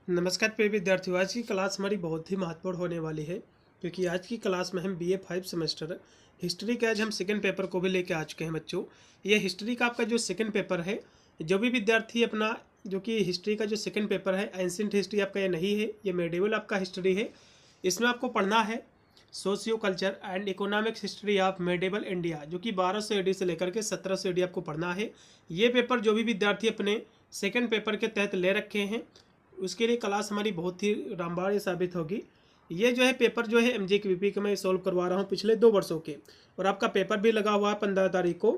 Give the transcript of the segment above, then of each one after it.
नमस्कार प्रिय विद्यार्थियों। आज की क्लास हमारी बहुत ही महत्वपूर्ण होने वाली है क्योंकि आज की क्लास में हम BA 5 सेमेस्टर हिस्ट्री के आज हम सेकंड पेपर को भी लेके आ चुके हैं बच्चों। ये हिस्ट्री का आपका जो सेकंड पेपर है, जो भी विद्यार्थी अपना जो कि हिस्ट्री का जो सेकंड पेपर है, एंशिएंट हिस्ट्री आपका ये नहीं है, ये मेडिवल आपका हिस्ट्री है। इसमें आपको पढ़ना है socio culture and economics history of medieval India, जो कि 1200 AD से लेकर के 1700 AD आपको पढ़ना है। ये पेपर जो भी विद्यार्थी अपने सेकंड पेपर के तहत ले रखे हैं उसके लिए क्लास हमारी बहुत ही रामबाण साबित होगी। ये जो है पेपर जो है MJQP का मैं सॉल्व करवा रहा हूँ पिछले 2 वर्षों के, और आपका पेपर भी लगा हुआ है 15 तारीख को।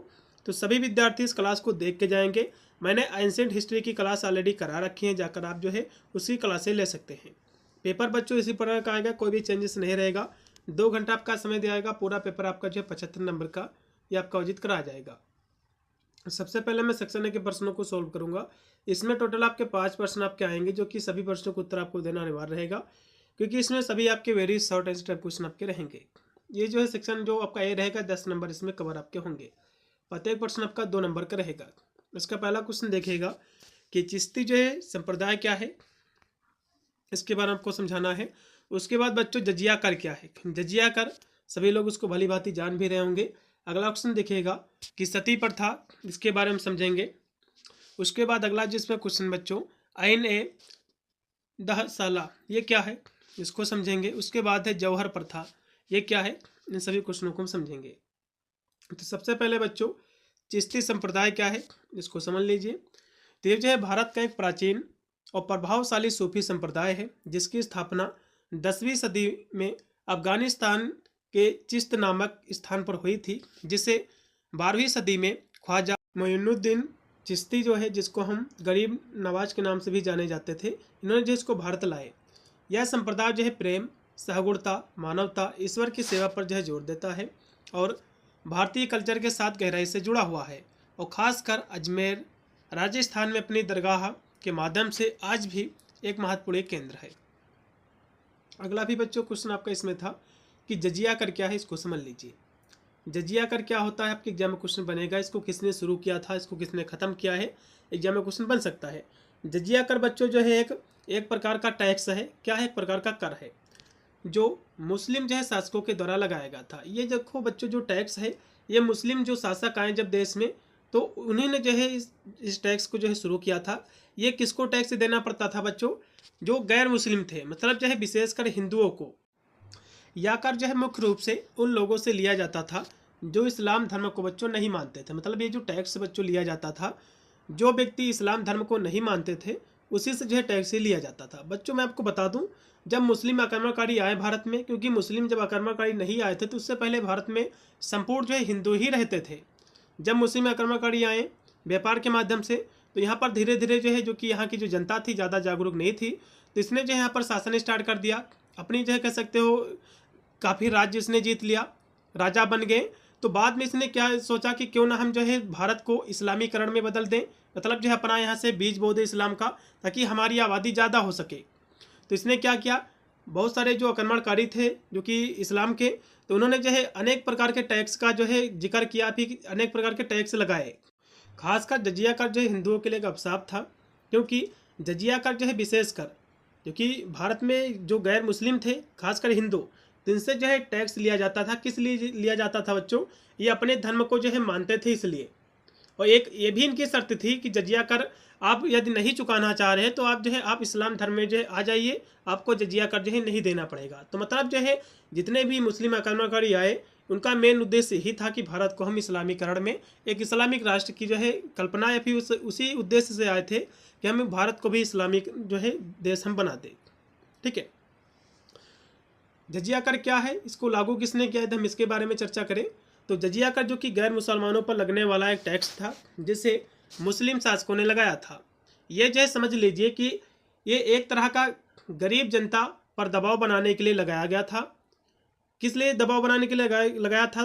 तो सभी विद्यार्थी इस क्लास को देख के जाएंगे। मैंने एंशिएंट हिस्ट्री की क्लास ऑलरेडी करा रखी है, जाकर आप जो है उसी क्लास से ले सकते हैं। पेपर बच्चों इसी प्रकार का आएगा, कोई भी चेंजेस नहीं रहेगा। 2 घंटा आपका समय दिया जाएगा। पूरा पेपर आपका जो है 75 नंबर का ये आपका अर्जित कराया जाएगा। सबसे पहले मैं सेक्शन ए के प्रश्नों को सॉल्व करूंगा। इसमें टोटल आपके 5 प्रश्न आपके आएंगे, जो कि सभी प्रश्नों को उत्तर आपको देना अनिवार्य रहेगा क्योंकि इसमें सभी आपके very short and type question आपके रहेंगे। ये जो है सेक्शन जो आपका ए रहेगा 10 नंबर इसमें कवर आपके होंगे। प्रत्येक प्रश्न आपका 2 नंबर का रहेगा। इसका पहला क्वेश्चन देखिएगा कि चिश्ती जो है संप्रदाय क्या है, इसके बारे में आपको समझाना है। उसके बाद बच्चों जजिया कर क्या है। जजिया कर सभी लोग उसको भली भांति जान भी रहे होंगे। अगला क्वेश्चन देखिएगा कि सती प्रथा, इसके बारे में समझेंगे। उसके बाद अगला जिसमें क्वेश्चन बच्चों आइन ए दहसाला, ये क्या है, इसको समझेंगे। उसके बाद है जौहर प्रथा, ये क्या है, इन सभी क्वेश्चनों को हम समझेंगे। तो सबसे पहले बच्चों चिश्ती संप्रदाय क्या है, इसको समझ लीजिए। तो ये जो है भारत का एक प्राचीन और प्रभावशाली सूफी संप्रदाय है, जिसकी स्थापना 10वीं सदी में अफगानिस्तान के चिश्त नामक स्थान पर हुई थी, जिसे 12वीं सदी में ख्वाजा मोइनुद्दीन चिश्ती जो है, जिसको हम गरीब नवाज के नाम से भी जाने जाते थे, इन्होंने जो इसको भारत लाए। यह संप्रदाय जो है प्रेम, सहगुणता, मानवता, ईश्वर की सेवा पर जो है जोर देता है और भारतीय कल्चर के साथ गहराई से जुड़ा हुआ है, और ख़ासकर अजमेर राजस्थान में अपनी दरगाह के माध्यम से आज भी एक महत्वपूर्ण केंद्र है। अगला भी बच्चों क्वेश्चन आपका इसमें था कि जजिया कर क्या है, इसको समझ लीजिए। जजिया कर क्या होता है, आपके एग्जाम में क्वेश्चन बनेगा। इसको किसने शुरू किया था, इसको किसने ख़त्म किया है, एग्जाम में क्वेश्चन बन सकता है। जजिया कर बच्चों जो है एक प्रकार का टैक्स है। क्या है, एक प्रकार का कर है जो मुस्लिम जो है शासकों के द्वारा लगाया गया था। ये देखो बच्चों, जो टैक्स है ये मुस्लिम जो शासक आए जब देश में, तो उन्हीं ने जो है इस टैक्स को जो है शुरू किया था। ये किसको टैक्स देना पड़ता था बच्चों, जो गैर मुस्लिम थे, मतलब जो है विशेषकर हिंदुओं को, या कर जो है मुख्य रूप से उन लोगों से लिया जाता था जो इस्लाम धर्म को बच्चों नहीं मानते थे। मतलब ये जो टैक्स बच्चों लिया जाता था, जो व्यक्ति इस्लाम धर्म को नहीं मानते थे उसी से जो है टैक्स ही लिया जाता था। बच्चों मैं आपको बता दूं, जब मुस्लिम आक्रमणकारी आए भारत में, क्योंकि मुस्लिम जब आक्रमणकारी नहीं आए थे तो उससे पहले भारत में संपूर्ण जो है हिंदू ही रहते थे। जब मुस्लिम आक्रमणकारी आए व्यापार के माध्यम से, तो यहाँ पर धीरे धीरे जो है, जो कि यहाँ की जो जनता थी ज़्यादा जागरूक नहीं थी, तो इसने जो है यहाँ पर शासन स्टार्ट कर दिया। अपनी जो है कह सकते हो काफ़ी राज्य इसने जीत लिया, राजा बन गए। तो बाद में इसने क्या सोचा कि क्यों ना हम जो है भारत को इस्लामीकरण में बदल दें, मतलब जो है अपना यहाँ से बीज बो दें इस्लाम का, ताकि हमारी आबादी ज़्यादा हो सके। तो इसने क्या किया, बहुत सारे जो आक्रमणकारी थे जो कि इस्लाम के, तो उन्होंने जो है अनेक प्रकार के टैक्स का जो है जिक्र किया, फिर अनेक प्रकार के टैक्स लगाए। खासकर जजिया कर जो है हिंदुओं के लिए एक अभिशाप था, क्योंकि जजिया कर जो है विशेषकर क्योंकि भारत में जो गैर मुस्लिम थे, खासकर हिंदू, तो इनसे जो है टैक्स लिया जाता था। किस लिए लिया जाता था बच्चों, ये अपने धर्म को जो है मानते थे इसलिए। और एक ये भी इनकी शर्त थी कि जजिया कर आप यदि नहीं चुकाना चाह रहे हैं तो आप जो है आप इस्लाम धर्म में जो है आ जाइए, आपको जजिया कर जो है नहीं देना पड़ेगा। तो मतलब जो है जितने भी मुस्लिम आक्रमणकारी आए, उनका मेन उद्देश्य यही था कि भारत को हम इस्लामीकरण में एक इस्लामिक राष्ट्र की जो है कल्पना, या फिर उसी उद्देश्य से आए थे कि हम भारत को भी इस्लामिक जो है देश हम बना दें। ठीक है, जजिया कर क्या है, इसको लागू किसने किया था, हम इसके बारे में चर्चा करें। तो जजिया कर जो कि गैर मुसलमानों पर लगने वाला एक टैक्स था, जिसे मुस्लिम शासकों ने लगाया था। ये जो है समझ लीजिए कि ये एक तरह का गरीब जनता पर दबाव बनाने के लिए लगाया गया था। किस लिए दबाव बनाने के लिए लगाया था,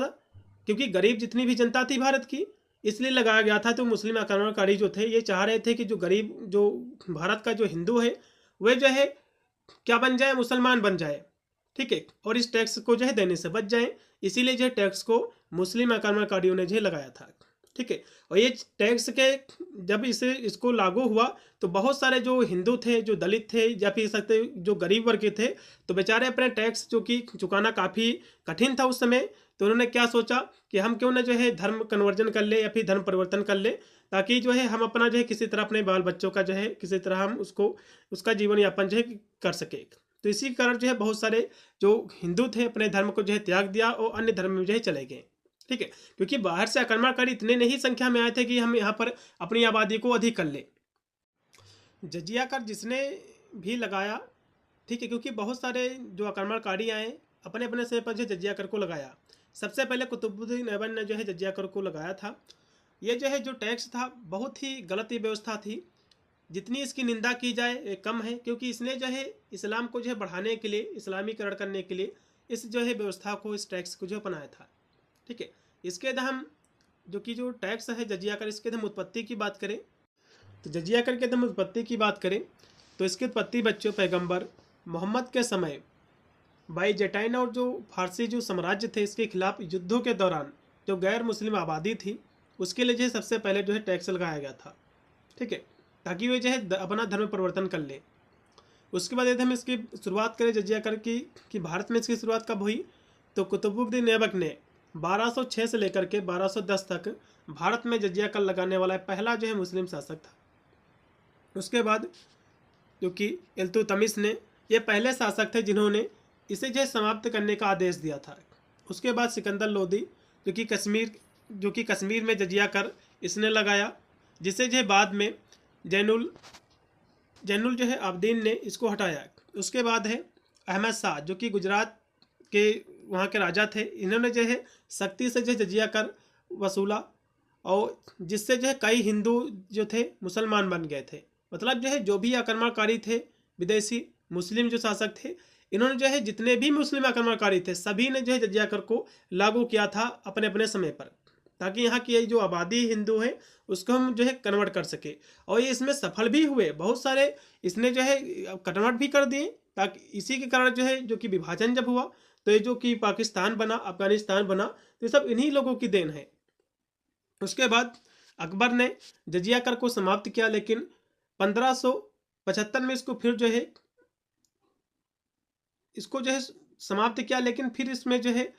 क्योंकि गरीब जितनी भी जनता थी भारत की, इसलिए लगाया गया था। तो मुस्लिम आक्रमणकारी जो थे ये चाह रहे थे कि जो गरीब जो भारत का जो हिंदू है वह जो है क्या बन जाए, मुसलमान बन जाए। ठीक है, और इस टैक्स को जो है देने से बच जाए, इसीलिए जो है टैक्स को मुस्लिम आक्रमणकारियों ने जो है लगाया था। ठीक है। और ये टैक्स के जब इसको लागू हुआ तो बहुत सारे जो हिंदू थे, जो दलित थे, या फिर सकते जो गरीब वर्ग के थे, तो बेचारे अपने टैक्स जो कि चुकाना काफ़ी कठिन था उस समय। तो उन्होंने क्या सोचा कि हम क्यों ना जो है धर्म कन्वर्जन कर ले या फिर धर्म परिवर्तन कर ले, ताकि जो है हम अपना जो है किसी तरह अपने बाल बच्चों का जो है किसी तरह हम उसका जीवन यापन जो है कर सके। तो इसी कारण जो है बहुत सारे जो हिंदू थे अपने धर्म को जो है त्याग दिया और अन्य धर्म में जो है चले गए। ठीक है, क्योंकि बाहर से आक्रमणकारी इतने नहीं संख्या में आए थे कि हम यहाँ पर अपनी आबादी को अधिक कर ले। जजिया कर जिसने भी लगाया, ठीक है, क्योंकि बहुत सारे जो आक्रमणकारी आए अपने अपने समय पर जो जजिया कर को लगाया। सबसे पहले कुतुबुद्दीन ऐबक ने जो है जजिया कर को लगाया था। ये जो है जो टैक्स था बहुत ही गलत व्यवस्था थी। जितनी इसकी निंदा की जाए ये कम है, क्योंकि इसने जो है इस्लाम को जो है बढ़ाने के लिए, इस्लामीकरण करने के लिए इस जो है व्यवस्था को, इस टैक्स को जो बनाया था। ठीक है, इसके हम जो टैक्स है जजिया कर, इसके हम उत्पत्ति की बात करें तो जजिया कर के हम उत्पत्ति की बात करें तो इसकी उत्पत्ति बच्चों पैगंबर मोहम्मद के समय बाईजेटाइन और जो फारसी जो साम्राज्य थे इसके खिलाफ युद्धों के दौरान जो गैर मुस्लिम आबादी थी उसके लिए जो है सबसे पहले जो है टैक्स लगाया गया था। ठीक है, ताकि वे जो है अपना धर्म परिवर्तन कर ले। उसके बाद यदि हम इसकी शुरुआत करें जजिया कर की कि भारत में इसकी शुरुआत कब हुई, तो कुतुबुद्दीन ऐबक ने 1206 से लेकर के 1210 तक भारत में जजिया कर लगाने वाला पहला जो है मुस्लिम शासक था। उसके बाद जो कि इल्तुतमिश ने, ये पहले शासक थे जिन्होंने इसे जो है समाप्त करने का आदेश दिया था। उसके बाद सिकंदर लोदी जो कि कश्मीर में जजिया कर इसने लगाया, जिसे जो है बाद में जैनुल जो है आबदीन ने इसको हटाया। उसके बाद है अहमद शाह जो कि गुजरात के वहाँ के राजा थे, इन्होंने जो है सख्ती से जो है जजिया कर वसूला और जिससे जो है कई हिंदू जो थे मुसलमान बन गए थे। मतलब जो है जो भी आक्रमणकारी थे विदेशी मुस्लिम जो शासक थे, इन्होंने जो है जितने भी मुस्लिम आक्रमणकारी थे सभी ने जो है जजिया कर को लागू किया था अपने अपने समय पर, ताकि यहाँ की जो आबादी हिंदू है उसको हम जो है कन्वर्ट कर सके। और ये इसमें सफल भी हुए, बहुत सारे इसने जो है कन्वर्ट भी कर दिए, ताकि इसी के कारण जो है जो कि विभाजन जब हुआ तो ये जो कि पाकिस्तान बना, अफगानिस्तान बना, तो ये सब इन्हीं लोगों की देन है। उसके बाद अकबर ने जजिया कर को समाप्त किया, लेकिन 1575 में इसको फिर जो है समाप्त किया, लेकिन फिर इसमें जो है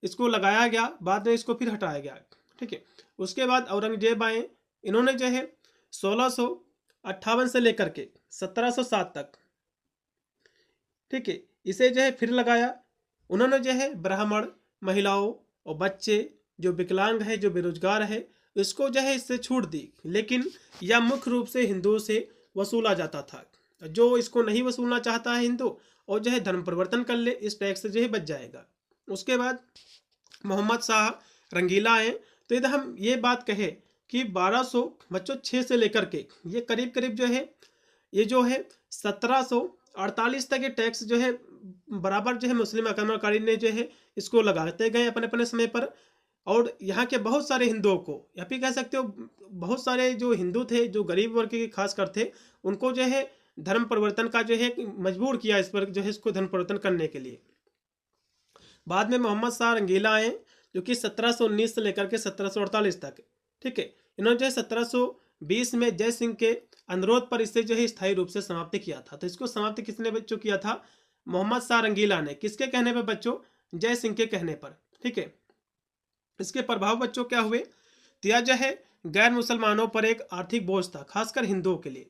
इसको लगाया गया, बाद में इसको फिर हटाया गया। ठीक है, उसके बाद औरंगजेब आए, इन्होंने जो है 1658 से लेकर के 1707 तक, ठीक है, इसे जो है फिर लगाया। उन्होंने जो है ब्राह्मण, महिलाओं और बच्चे जो विकलांग है, जो बेरोजगार है, इसको जो है इससे छूट दी, लेकिन यह मुख्य रूप से हिंदुओं से वसूला जाता था। जो इसको नहीं वसूलना चाहता है हिंदू और जो है धर्म परिवर्तन कर ले, इस टैक्स से जो है बच जाएगा। उसके बाद मोहम्मद शाह रंगीला आए, तो यदि हम ये बात कहें कि 1206 से लेकर के ये करीब करीब जो है ये जो है 1748 तक ये टैक्स जो है बराबर जो है मुस्लिम आक्रमणकारी ने जो है इसको लगाते गए अपने अपने समय पर। और यहाँ के बहुत सारे हिंदुओं को, या फिर कह सकते हो बहुत सारे जो हिंदू थे जो गरीब वर्ग के खास कर थे, उनको जो है धर्म परिवर्तन का जो है मजबूर किया इस पर जो है इसको धर्म परिवर्तन करने के लिए। बाद में मोहम्मद शाह रंगीला आए जो कि 1719 से लेकर के 1748 तक, ठीक है, इन्होंने जो है 1720 में जय सिंह के अनुरोध पर इसे जो है स्थायी रूप से समाप्त किया था। तो इसको समाप्त किसने बच्चों किया था? मोहम्मद शाह रंगीला ने। किसके कहने पर बच्चों? जय सिंह के कहने पर। ठीक है, इसके प्रभाव बच्चों क्या हुए? तो यह जो है गैर मुसलमानों पर एक आर्थिक बोझ था, खासकर हिंदुओं के लिए,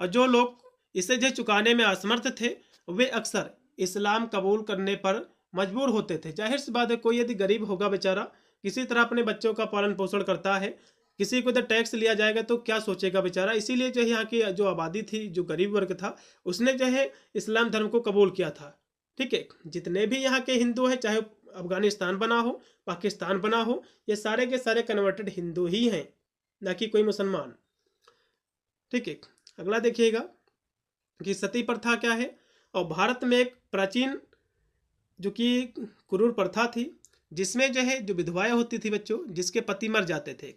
और जो लोग इसे जो चुकाने में असमर्थ थे वे अक्सर इस्लाम कबूल करने पर मजबूर होते थे। जाहिर सी बात है, कोई यदि गरीब होगा बेचारा, किसी तरह अपने बच्चों का पालन पोषण करता है, किसी को इधर टैक्स लिया जाएगा तो क्या सोचेगा बेचारा। इसीलिए जो है यहाँ की जो आबादी थी, जो गरीब वर्ग था, उसने जो है इस्लाम धर्म को कबूल किया था। ठीक है, जितने भी यहाँ के हिंदू हैं, चाहे अफगानिस्तान बना हो, पाकिस्तान बना हो, ये सारे के सारे कन्वर्टेड हिंदू ही हैं, ना कि कोई मुसलमान। ठीक है, अगला देखिएगा कि सती प्रथा क्या है। और भारत में एक प्राचीन जो कि क्रूर प्रथा थी, जिसमें जो है जो विधवाएं होती थी बच्चों, जिसके पति मर जाते थे,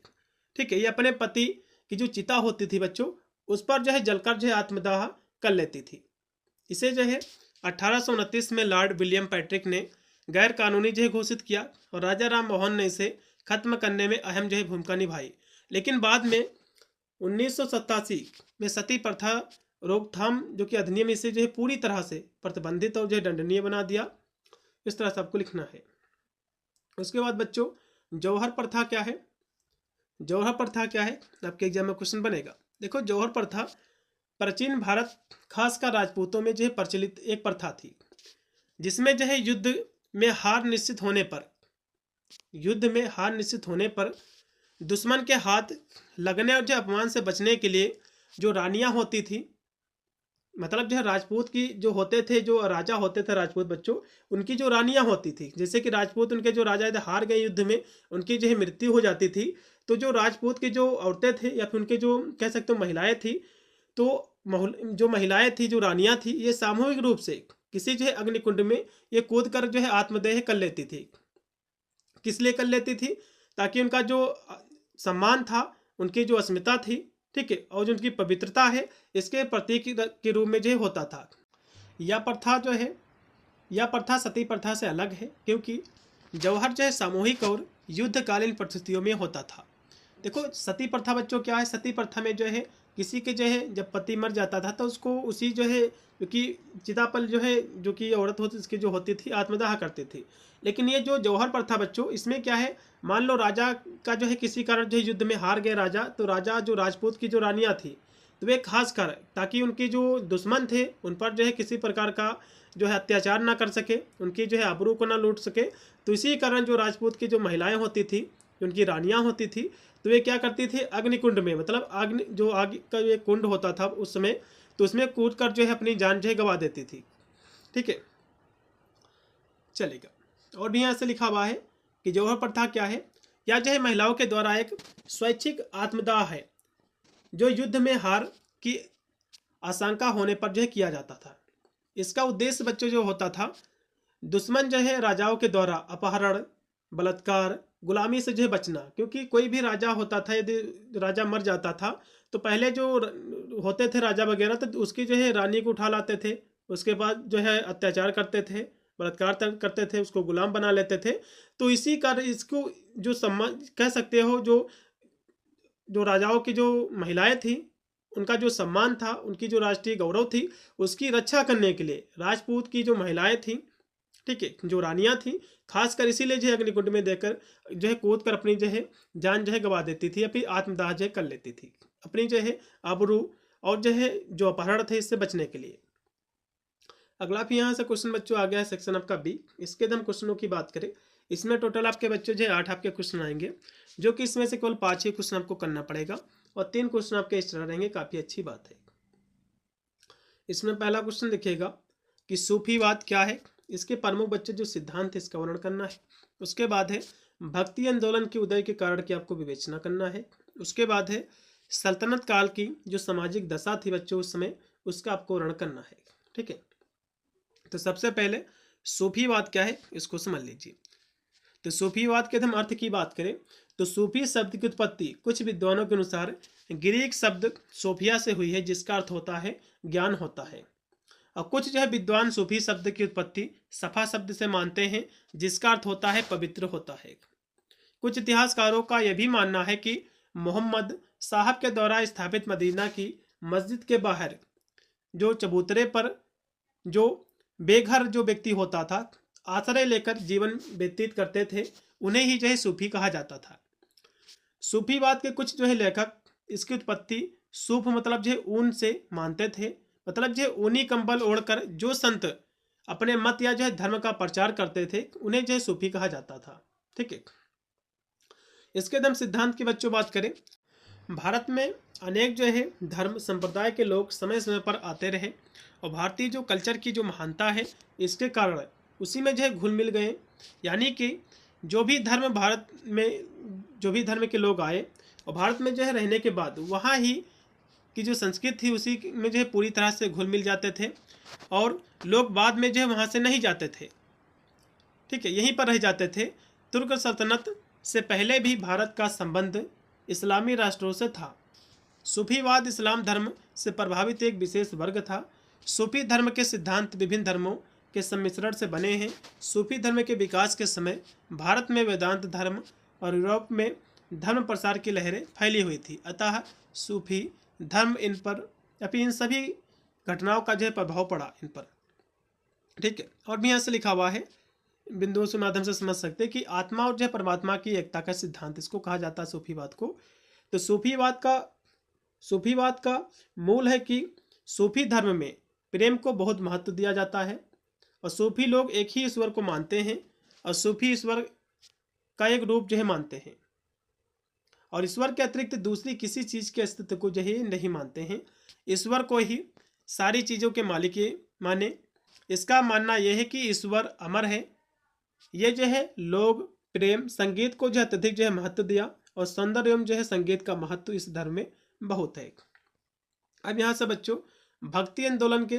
ठीक है, ये अपने पति की जो चिता होती थी बच्चों, उस पर जो है जलकर जो है आत्मदाह कर लेती थी। इसे जो है 1829 में लॉर्ड विलियम पैट्रिक ने गैर कानूनी जो है घोषित किया और राजा राम मोहन ने इसे खत्म करने में अहम जो है भूमिका निभाई। लेकिन बाद में 1987 में सती प्रथा रोकथाम जो कि अधिनियम इसे जो है पूरी तरह से प्रतिबंधित और जो है दंडनीय बना दिया। इस तरह से आपको लिखना है। उसके बाद बच्चों जौहर प्रथा क्या है? जौहर प्रथा क्या है आपके एग्जाम में क्वेश्चन बनेगा। देखो जौहर प्रथा प्राचीन भारत खासकर राजपूतों में जो है प्रचलित एक प्रथा थी, जिसमें जो है युद्ध में हार निश्चित होने पर दुश्मन के हाथ लगने और जो अपमान से बचने के लिए जो रानियां होती थी, मतलब जो है राजपूत की जो होते थे, जो राजा होते थे राजपूत बच्चों, उनकी जो रानियां होती थी, जैसे कि राजपूत उनके जो राजा यदि हार गए युद्ध में, उनकी जो है मृत्यु हो जाती थी, तो जो राजपूत की जो औरतें थे या फिर उनके जो कह सकते हो महिलाएं थी, तो जो महिलाएं थी, जो रानियां थी, ये सामूहिक रूप से किसी जो है अग्निकुंड में ये कूद कर जो है आत्मदेह कर लेती थी। किस लिए कर लेती थी? ताकि उनका जो सम्मान था, उनकी जो अस्मिता थी, ठीक है, और जो उनकी पवित्रता है, इसके प्रतीक के रूप में जो होता था। यह प्रथा सती प्रथा से अलग है, क्योंकि जौहर जो है सामूहिक और युद्धकालीन परिस्थितियों में होता था। देखो सती प्रथा बच्चों क्या है? सती प्रथा में जो है किसी के जो है जब पति मर जाता था तो उसको उसी जो है क्योंकि चिता पर जो है जो कि औरत होती इसकी जो होती थी आत्मदाह करती थी। लेकिन ये जो जौहर प्रथा बच्चों, इसमें क्या है, मान लो राजा का जो है किसी कारण जो है युद्ध में हार गए राजा, तो राजा जो राजपूत की जो रानियां थी, तो वे खास कर ताकि उनके जो दुश्मन थे उन पर जो है किसी प्रकार का जो है अत्याचार ना कर सके, उनकी जो है आबरू को ना लूट सके, तो इसी कारण जो राजपूत की जो महिलाएं होती थी, उनकी रानियां होती थी, तो वे क्या करती थी, अग्निकुंड में, मतलब आग का एक कुंड होता था उस समय, तो उसमें कूद कर जो है अपनी जान जो है गंवा देती थी। ठीक है, चलेगा। और भी यहाँ से लिखा हुआ है कि जौहर प्रथा क्या है? या जो है महिलाओं के द्वारा एक स्वैच्छिक आत्मदाह है, जो युद्ध में हार की आशंका होने पर जो है किया जाता था। इसका उद्देश्य बच्चों जो होता था, दुश्मन जो है राजाओं के द्वारा अपहरण, बलात्कार, गुलामी से जो है बचना। क्योंकि कोई भी राजा होता था, यदि राजा मर जाता था तो पहले जो होते थे राजा वगैरह, तो उसकी जो है रानी को उठा लाते थे, उसके बाद जो है अत्याचार करते थे, बलात्कार करते थे, उसको गुलाम बना लेते थे। तो इसी कारण इसको जो सम्मान कह सकते हो, जो राजाओं की जो महिलाएं थी, उनका जो सम्मान था, उनकी जो राष्ट्रीय गौरव थी, उसकी रक्षा करने के लिए राजपूत की जो महिलाएं थी, ठीक है, जो रानियां थी, खासकर इसीलिए जो है अग्निकुंड में देकर जो है कूद कर अपनी जो है जान जो है गंवा देती थी, या फिर आत्मदाह जो है कर लेती थी, अपनी जो है आबरू और जो है जो अपहरण थे इससे बचने के लिए। अगला भी यहाँ से क्वेश्चन बच्चों आ गया है सेक्शन आपका बी। इसके हम क्वेश्चनों की बात करें, इसमें टोटल आपके बच्चों जो है 8 आपके क्वेश्चन आएंगे, जो कि इसमें से केवल 5 ही क्वेश्चन आपको करना पड़ेगा और 3 क्वेश्चन आपके इस तरह रहेंगे। काफ़ी अच्छी बात है। इसमें पहला क्वेश्चन देखिएगा कि सूफीवाद क्या है। इसके प्रमुख बच्चे जो सिद्धांत है इसका वर्णन करना है। उसके बाद है भक्ति आंदोलन के उदय के कारण की आपको विवेचना करना है। उसके बाद है सल्तनत काल की जो सामाजिक दशा थी बच्चों उस समय, उसका आपको वर्णन करना है। ठीक है, तो सबसे पहले सूफीवाद क्या है इसको समझ लीजिए। तो सूफीवाद के हम अर्थ की बात करें तो सूफी शब्द की उत्पत्ति कुछ विद्वानों के अनुसार ग्रीक शब्द सोफिया से हुई है, जिसका अर्थ होता है ज्ञान होता है। और कुछ जो है विद्वान सूफी शब्द की उत्पत्ति सफा शब्द से मानते हैं, जिसका अर्थ होता है पवित्र होता है। कुछ इतिहासकारों का यह भी मानना है कि मोहम्मद साहब के द्वारा स्थापित मदीना की मस्जिद के बाहर जो चबूतरे पर जो बेघर जो व्यक्ति होता था, आश्रय लेकर जीवन व्यतीत करते थे, उन्हें ही जो है सूफी कहा जाता था। सूफीवाद के कुछ जो है लेखक इसकी उत्पत्ति सूफ मतलब जो है ऊन से मानते थे, मतलब जो है ऊनी कंबल ओढ़कर जो संत अपने मत या जो है धर्म का प्रचार करते थे, उन्हें जो है सूफी कहा जाता था। ठीक है, इसके हम सिद्धांत की बच्चों बात करें, भारत में अनेक जो है धर्म संप्रदाय के लोग समय समय पर आते रहे और भारतीय जो कल्चर की जो महानता है इसके कारण उसी में जो है घुल मिल गए। यानी कि जो भी धर्म भारत में जो भी धर्म के लोग आए और भारत में जो है रहने के बाद वहाँ ही की जो संस्कृति थी उसी में जो है पूरी तरह से घुल मिल जाते थे और लोग बाद में जो है वहाँ से नहीं जाते थे। ठीक है, यहीं पर रह जाते थे। तुर्क सल्तनत से पहले भी भारत का संबंध इस्लामी राष्ट्रों से था। सूफीवाद इस्लाम धर्म से प्रभावित एक विशेष वर्ग था। सूफी धर्म के सिद्धांत विभिन्न धर्मों के सम्मिश्रण से बने हैं। सूफी धर्म के विकास के समय भारत में वेदांत धर्म और यूरोप में धर्म प्रसार की लहरें फैली हुई थी। अतः सूफी धर्म इन सभी घटनाओं का जो है प्रभाव पड़ा इन पर। ठीक है, और भी यहाँ से लिखा हुआ है, बिंदुओं के माध्यम से समझ सकते हैं कि आत्मा और जो है परमात्मा की एकता का सिद्धांत, इसको कहा जाता है सूफीवाद को। तो सूफीवाद का मूल है कि सूफी धर्म में प्रेम को बहुत महत्व दिया जाता है और सूफी लोग एक ही ईश्वर को मानते हैं और सूफी ईश्वर का एक रूप जो है मानते हैं और ईश्वर के अतिरिक्त दूसरी किसी चीज के अस्तित्व को जो है नहीं मानते हैं। ईश्वर को ही सारी चीजों के मालिक माने। इसका मानना यह है कि ईश्वर अमर है। ये जो है लोग प्रेम संगीत को जो है अत्यधिक जो है महत्व दिया और सौंदर्य एवं जो है संगीत का महत्व इस धर्म में बहुत है। अब यहाँ से बच्चों भक्ति आंदोलन के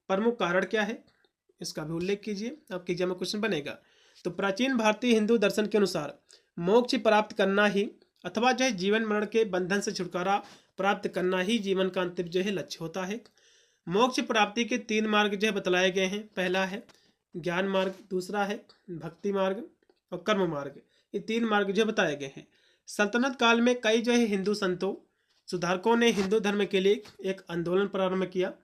प्रमुख कारण क्या है, इसका भी उल्लेख कीजिए, आपके एग्जाम में क्वेश्चन बनेगा। तो प्राचीन भारतीय हिंदू दर्शन के अनुसार मोक्ष प्राप्त करना ही अथवा जो है जीवन मरण के बंधन से छुटकारा प्राप्त करना ही जीवन का अंतिम जो है लक्ष्य होता है। मोक्ष प्राप्ति के 3 मार्ग जो है बतलाए गए हैं। पहला है ज्ञान मार्ग, दूसरा है भक्ति मार्ग और कर्म मार्ग। ये 3 मार्ग जो बताए गए हैं। सल्तनत काल में कई जो है हिंदू संतों सुधारकों ने हिंदू धर्म के लिए एक आंदोलन प्रारंभ किया।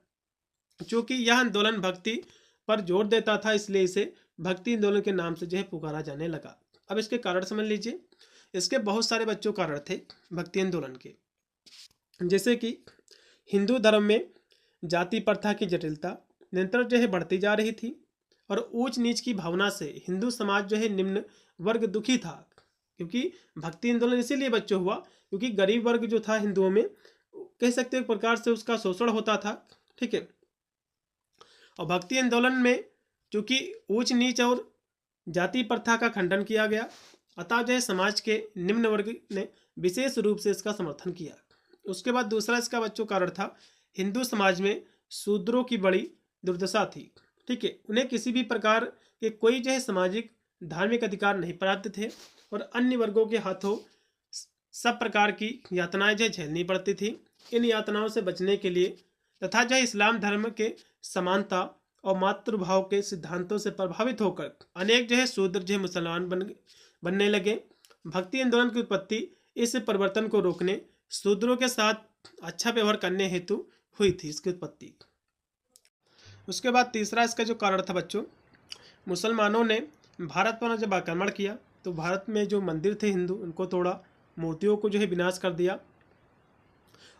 चूंकि यह आंदोलन भक्ति पर जोर देता था, इसलिए इसे भक्ति आंदोलन के नाम से जो है पुकारा जाने लगा। अब इसके कारण समझ लीजिए। इसके बहुत सारे बच्चों कारण थे भक्ति आंदोलन के, जैसे कि हिंदू धर्म में जाति प्रथा की जटिलता निरंतर जो है बढ़ती जा रही थी और ऊंच नीच की भावना से हिंदू समाज जो है निम्न वर्ग दुखी था। क्योंकि भक्ति आंदोलन इसीलिए बच्चों हुआ क्योंकि गरीब वर्ग जो था हिंदुओं में, कह सकते एक प्रकार से उसका शोषण होता था। ठीक है, और भक्ति आंदोलन में चूंकि ऊंच नीच और जाति प्रथा का खंडन किया गया, अतः जो है समाज के निम्न वर्ग ने विशेष रूप से इसका समर्थन किया। उसके बाद दूसरा इसका बच्चों कारण था हिंदू समाज में शूद्रों की बड़ी दुर्दशा थी। ठीक है, उन्हें किसी भी प्रकार के कोई जो है सामाजिक धार्मिक अधिकार नहीं प्राप्त थे और अन्य वर्गों के हाथों सब प्रकार की यातनाएं जो झेलनी पड़ती थी। इन यातनाओं से बचने के लिए तथा जो इस्लाम धर्म के समानता और मातृभाव के सिद्धांतों से प्रभावित होकर अनेक जो है शूद्र जो है मुसलमान बनने लगे। भक्ति आंदोलन की उत्पत्ति इस परिवर्तन को रोकने, शूद्रों के साथ अच्छा व्यवहार करने हेतु हुई थी इसकी उत्पत्ति। उसके बाद तीसरा इसका जो कारण था बच्चों, मुसलमानों ने भारत पर जब आक्रमण किया तो भारत में जो मंदिर थे हिंदू उनको तोड़ा, मूर्तियों को जो है विनाश कर दिया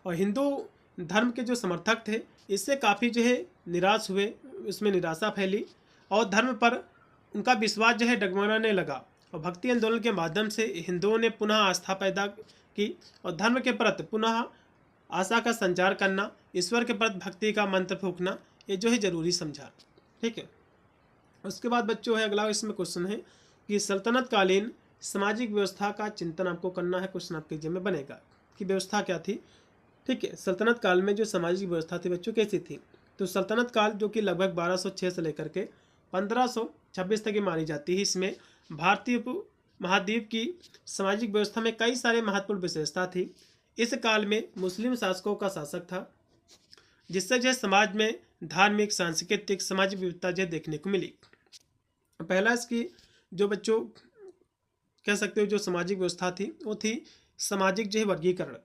और हिंदू धर्म के जो समर्थक थे इससे काफ़ी जो है निराश हुए, इसमें निराशा फैली और धर्म पर उनका विश्वास जो है डगमगाने लगा। और भक्ति आंदोलन के माध्यम से हिंदुओं ने पुनः आस्था पैदा की और धर्म के प्रति पुनः आशा का संचार करना, ईश्वर के प्रति भक्ति का मंत्र फूंकना, ये जो है जरूरी समझा। ठीक है, उसके बाद बच्चों है अगला इसमें क्वेश्चन है कि सल्तनत कालीन सामाजिक व्यवस्था का चिंतन आपको करना है। क्वेश्चन आपके एग्जाम में बनेगा कि व्यवस्था क्या थी। ठीक है, सल्तनत काल में जो सामाजिक व्यवस्था थी बच्चों कैसी थी। तो सल्तनत काल जो कि लगभग 1206 से लेकर के 1526 तक की मानी जाती है, इसमें भारतीय उपमहाद्वीप की सामाजिक व्यवस्था में कई सारे महत्वपूर्ण विशेषता थी। इस काल में मुस्लिम शासकों का शासक था, जिससे जो समाज में धार्मिक सांस्कृतिक सामाजिक विविधता जो देखने को मिली। पहला इसकी जो बच्चों कह सकते हो जो सामाजिक व्यवस्था थी वो थी सामाजिक जो है वर्गीकरण।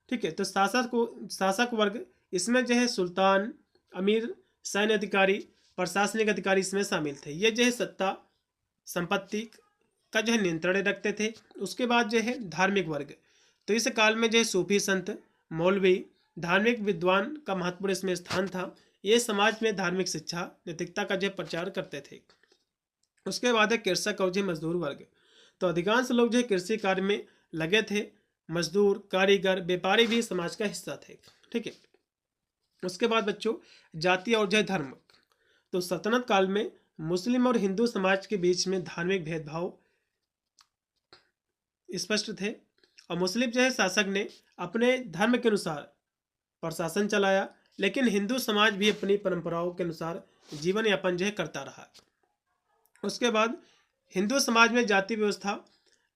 ठीक है, तो शासक वर्ग इसमें जो है सुल्तान, अमीर, सैन्य अधिकारी, प्रशासनिक अधिकारी इसमें शामिल थे। ये जो है सत्ता संपत्ति का जो है नियंत्रण रखते थे। उसके बाद जो है धार्मिक वर्ग, तो इस काल में जो है सूफी संत, मौलवी, धार्मिक विद्वान का महत्वपूर्ण इसमें स्थान था। ये समाज में धार्मिक शिक्षा नैतिकता का जो प्रचार करते थे। उसके बाद है कृषक और जो मजदूर वर्ग, तो अधिकांश लोग जो है कृषि कार्य में लगे थे। मजदूर, कारीगर, व्यापारी भी समाज का हिस्सा थे। ठीक है, उसके बाद बच्चों जाति और जो है धर्म, तो सल्तनत काल में मुस्लिम और हिंदू समाज के बीच में धार्मिक भेदभाव स्पष्ट थे और मुस्लिम जो है शासक ने अपने धर्म के अनुसार प्रशासन चलाया, लेकिन हिंदू समाज भी अपनी परंपराओं के अनुसार जीवन यापन जो है करता रहा। उसके बाद हिंदू समाज में जाति व्यवस्था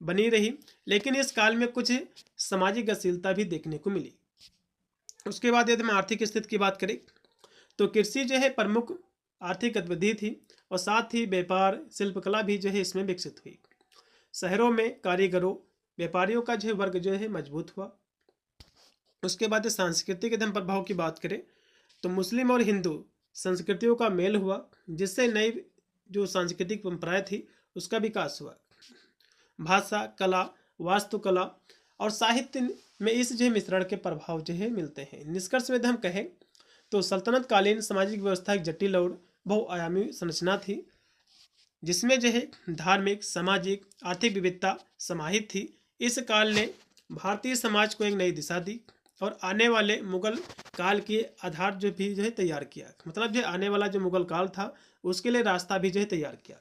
बनी रही, लेकिन इस काल में कुछ सामाजिक अश्लीलता भी देखने को मिली। उसके बाद यदि हम आर्थिक स्थिति की बात करें तो कृषि जो है प्रमुख आर्थिक गतिविधि थी और साथ ही व्यापार, शिल्पकला भी जो है इसमें विकसित हुई। शहरों में कारीगरों व्यापारियों का जो वर्ग जो है मजबूत हुआ। उसके बाद सांस्कृतिक धर्म प्रभाव की बात करें तो मुस्लिम और हिंदू संस्कृतियों का मेल हुआ, जिससे नई जो सांस्कृतिक परंपराएं थी उसका विकास हुआ। भाषा, कला, वास्तुकला और साहित्य में इस जो मिश्रण के प्रभाव जो है मिलते हैं। निष्कर्ष में हम कहें तो सल्तनत कालीन सामाजिक व्यवस्था एक जटिल और बहुआयामी संरचना थी, जिसमें जो है धार्मिक, सामाजिक, आर्थिक विविधता समाहित थी। इस काल ने भारतीय समाज को एक नई दिशा दी और आने वाले मुगल काल के आधार जो भी जो है तैयार किया। मतलब जो आने वाला जो मुगल काल था उसके लिए रास्ता भी जो है तैयार किया।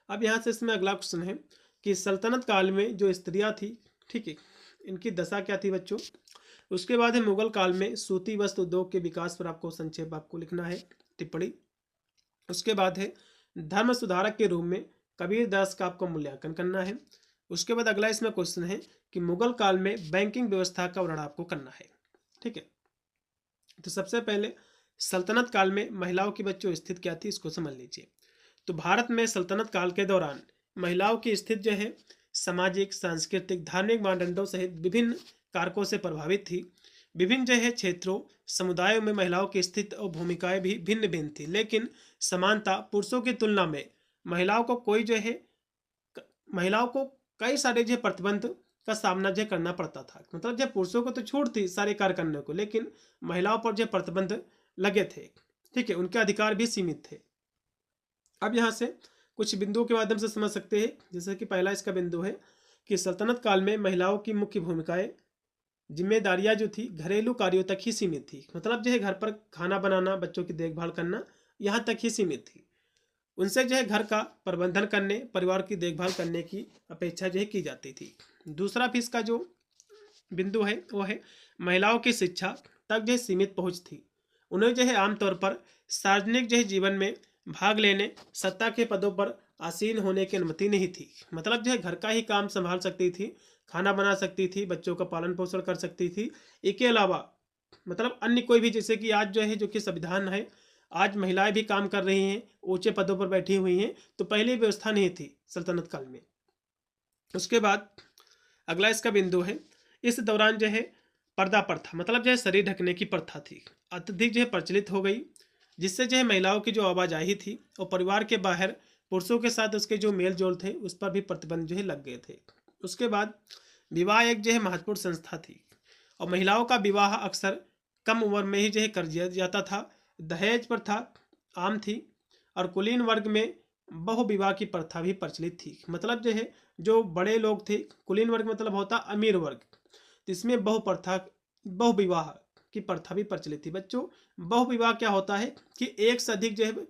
अब यहाँ से इसमें अगला क्वेश्चन है कि सल्तनत काल में जो स्त्रियाँ थी, ठीक है, इनकी दशा क्या थी बच्चों। उसके बाद है मुगल काल में सूती वस्त्र उद्योग के विकास पर आपको संक्षेप आपको लिखना है टिप्पणी। उसके बाद है धर्म सुधारक के रूप में कबीर दास का आपको मूल्यांकन करना है। उसके बाद अगला इसमें क्वेश्चन है कि मुगल काल में बैंकिंग व्यवस्था का वर्णन आपको करना है। ठीक है, तो सबसे पहले सल्तनत काल में महिलाओं की बच्चों स्थिति क्या थी इसको समझ लीजिए। तो भारत में सल्तनत काल के दौरान महिलाओं की स्थिति जो है सामाजिक, सांस्कृतिक, धार्मिक मानदंडों सहित विभिन्न कारकों से प्रभावित थी। विभिन्न जो है क्षेत्रों, समुदायों में महिलाओं की स्थिति और भूमिकाएं भी भिन्न भिन्न थी, लेकिन समानता पुरुषों की तुलना में महिलाओं को कई सारे जो प्रतिबंध का सामना जो करना पड़ता था। मतलब जो पुरुषों को तो छूट थी सारे कार्य करने को, लेकिन महिलाओं पर जो प्रतिबंध लगे थे, ठीक है, उनके अधिकार भी सीमित थे। अब यहाँ से कुछ बिंदुओं के माध्यम से समझ सकते हैं। जैसे कि पहला इसका बिंदु है कि सल्तनत काल में महिलाओं की मुख्य भूमिकाएं, जिम्मेदारियां जो थी घरेलू कार्यों तक ही सीमित थी। मतलब जो है घर पर खाना बनाना, बच्चों की देखभाल करना, यहाँ तक ही सीमित थी। उनसे जो है घर का प्रबंधन करने, परिवार की देखभाल करने की अपेक्षा जो है की जाती थी। दूसरा भी इसका जो बिंदु है वो है महिलाओं की शिक्षा तक जो है सीमित पहुँच थी। उन्हें जो है आमतौर पर सार्वजनिक जो है जीवन में भाग लेने, सत्ता के पदों पर आसीन होने की अनुमति नहीं थी। मतलब जो है घर का ही काम संभाल सकती थी, खाना बना सकती थी, बच्चों का पालन पोषण कर सकती थी। इसके अलावा मतलब अन्य कोई भी, जैसे कि आज जो है जो कि संविधान है, आज महिलाएं भी काम कर रही हैं, ऊंचे पदों पर बैठी हुई हैं, तो पहले व्यवस्था नहीं थी सल्तनत काल में। उसके बाद अगला इसका बिंदु है, इस दौरान जो है पर्दा प्रथा, मतलब जो है शरीर ढकने की प्रथा थी, अत्यधिक जो है प्रचलित हो गई, जिससे जो है महिलाओं की जो आवाजाही थी और परिवार के बाहर पुरुषों के साथ उसके जो मेल जोल थे उस पर भी प्रतिबंध जो है लग गए थे। उसके बाद विवाह एक जो है महत्वपूर्ण संस्था थी और महिलाओं का विवाह अक्सर कम उम्र में ही जो है कर दिया जाता था। दहेज प्रथा आम थी और कुलीन वर्ग में बहुविवाह की प्रथा भी प्रचलित थी। मतलब जो है जो बड़े लोग थे, कुलीन वर्ग मतलब होता अमीर वर्ग, तो इसमें बहुविवाह की प्रथा भी प्रचलित थी। बच्चों बहुविवाह क्या होता है कि एक से अधिक जो है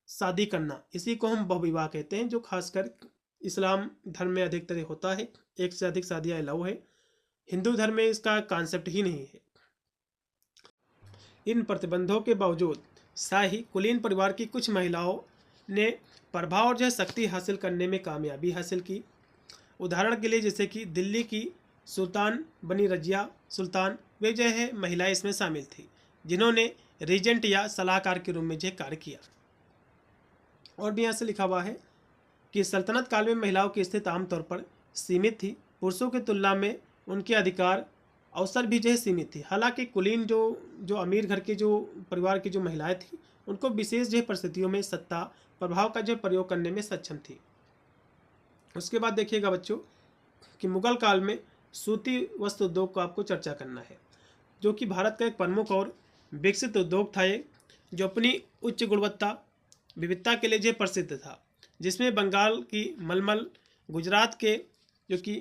शादी करना, इसी को हम बहुविवाह कहते हैं, जो खासकर इस्लाम धर्म में अधिकतर होता है। एक से अधिक शादियां अलाउ है, हिंदू धर्म में इसका कॉन्सेप्ट ही नहीं है। इन प्रतिबंधों के बावजूद शाही कुलीन परिवार की कुछ महिलाओं ने प्रभाव और जो है शक्ति हासिल करने में कामयाबी हासिल की। उदाहरण के लिए जैसे कि दिल्ली की सुल्तान बनी रजिया सुल्तान, वे जो है महिलाएं इसमें शामिल थी, जिन्होंने रीजेंट या सलाहकार के रूप में जो कार्य किया। और भी यहाँ से लिखा हुआ है कि सल्तनत काल में महिलाओं की स्थिति आमतौर पर सीमित थी, पुरुषों की तुलना में उनके अधिकार अवसर भी जो है सीमित थी। हालांकि कुलीन जो अमीर घर के जो परिवार की जो महिलाएं थी, उनको विशेष जो परिस्थितियों में सत्ता प्रभाव का जो प्रयोग करने में सक्षम थी। उसके बाद देखिएगा बच्चों कि मुगल काल में सूती वस्त्र उद्योग को आपको चर्चा करना है, जो कि भारत का एक प्रमुख और विकसित उद्योग था, जो अपनी उच्च गुणवत्ता विविधता के लिए जो प्रसिद्ध था, जिसमें बंगाल की मलमल, गुजरात के जो कि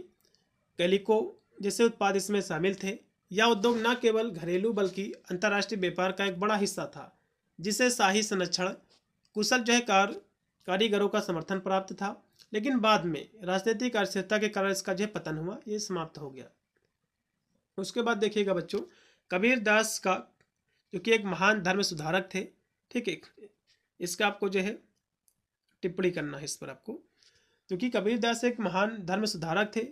कैलिको जैसे उत्पाद इसमें शामिल थे। यह उद्योग न केवल घरेलू बल्कि अंतर्राष्ट्रीय व्यापार का एक बड़ा हिस्सा था, जिसे शाही संरक्षण, कुशल जो है कारीगरों का समर्थन प्राप्त था। लेकिन बाद में राजनीतिक अस्थिरता के कारण इसका जो पतन हुआ, ये समाप्त हो गया। उसके बाद देखिएगा बच्चों कबीर दास का, जो कि एक महान धर्म सुधारक थे, ठीक है, इसका आपको जो है टिप्पणी करना है इस पर आपको। क्योंकि कबीर दास एक महान धर्म सुधारक थे,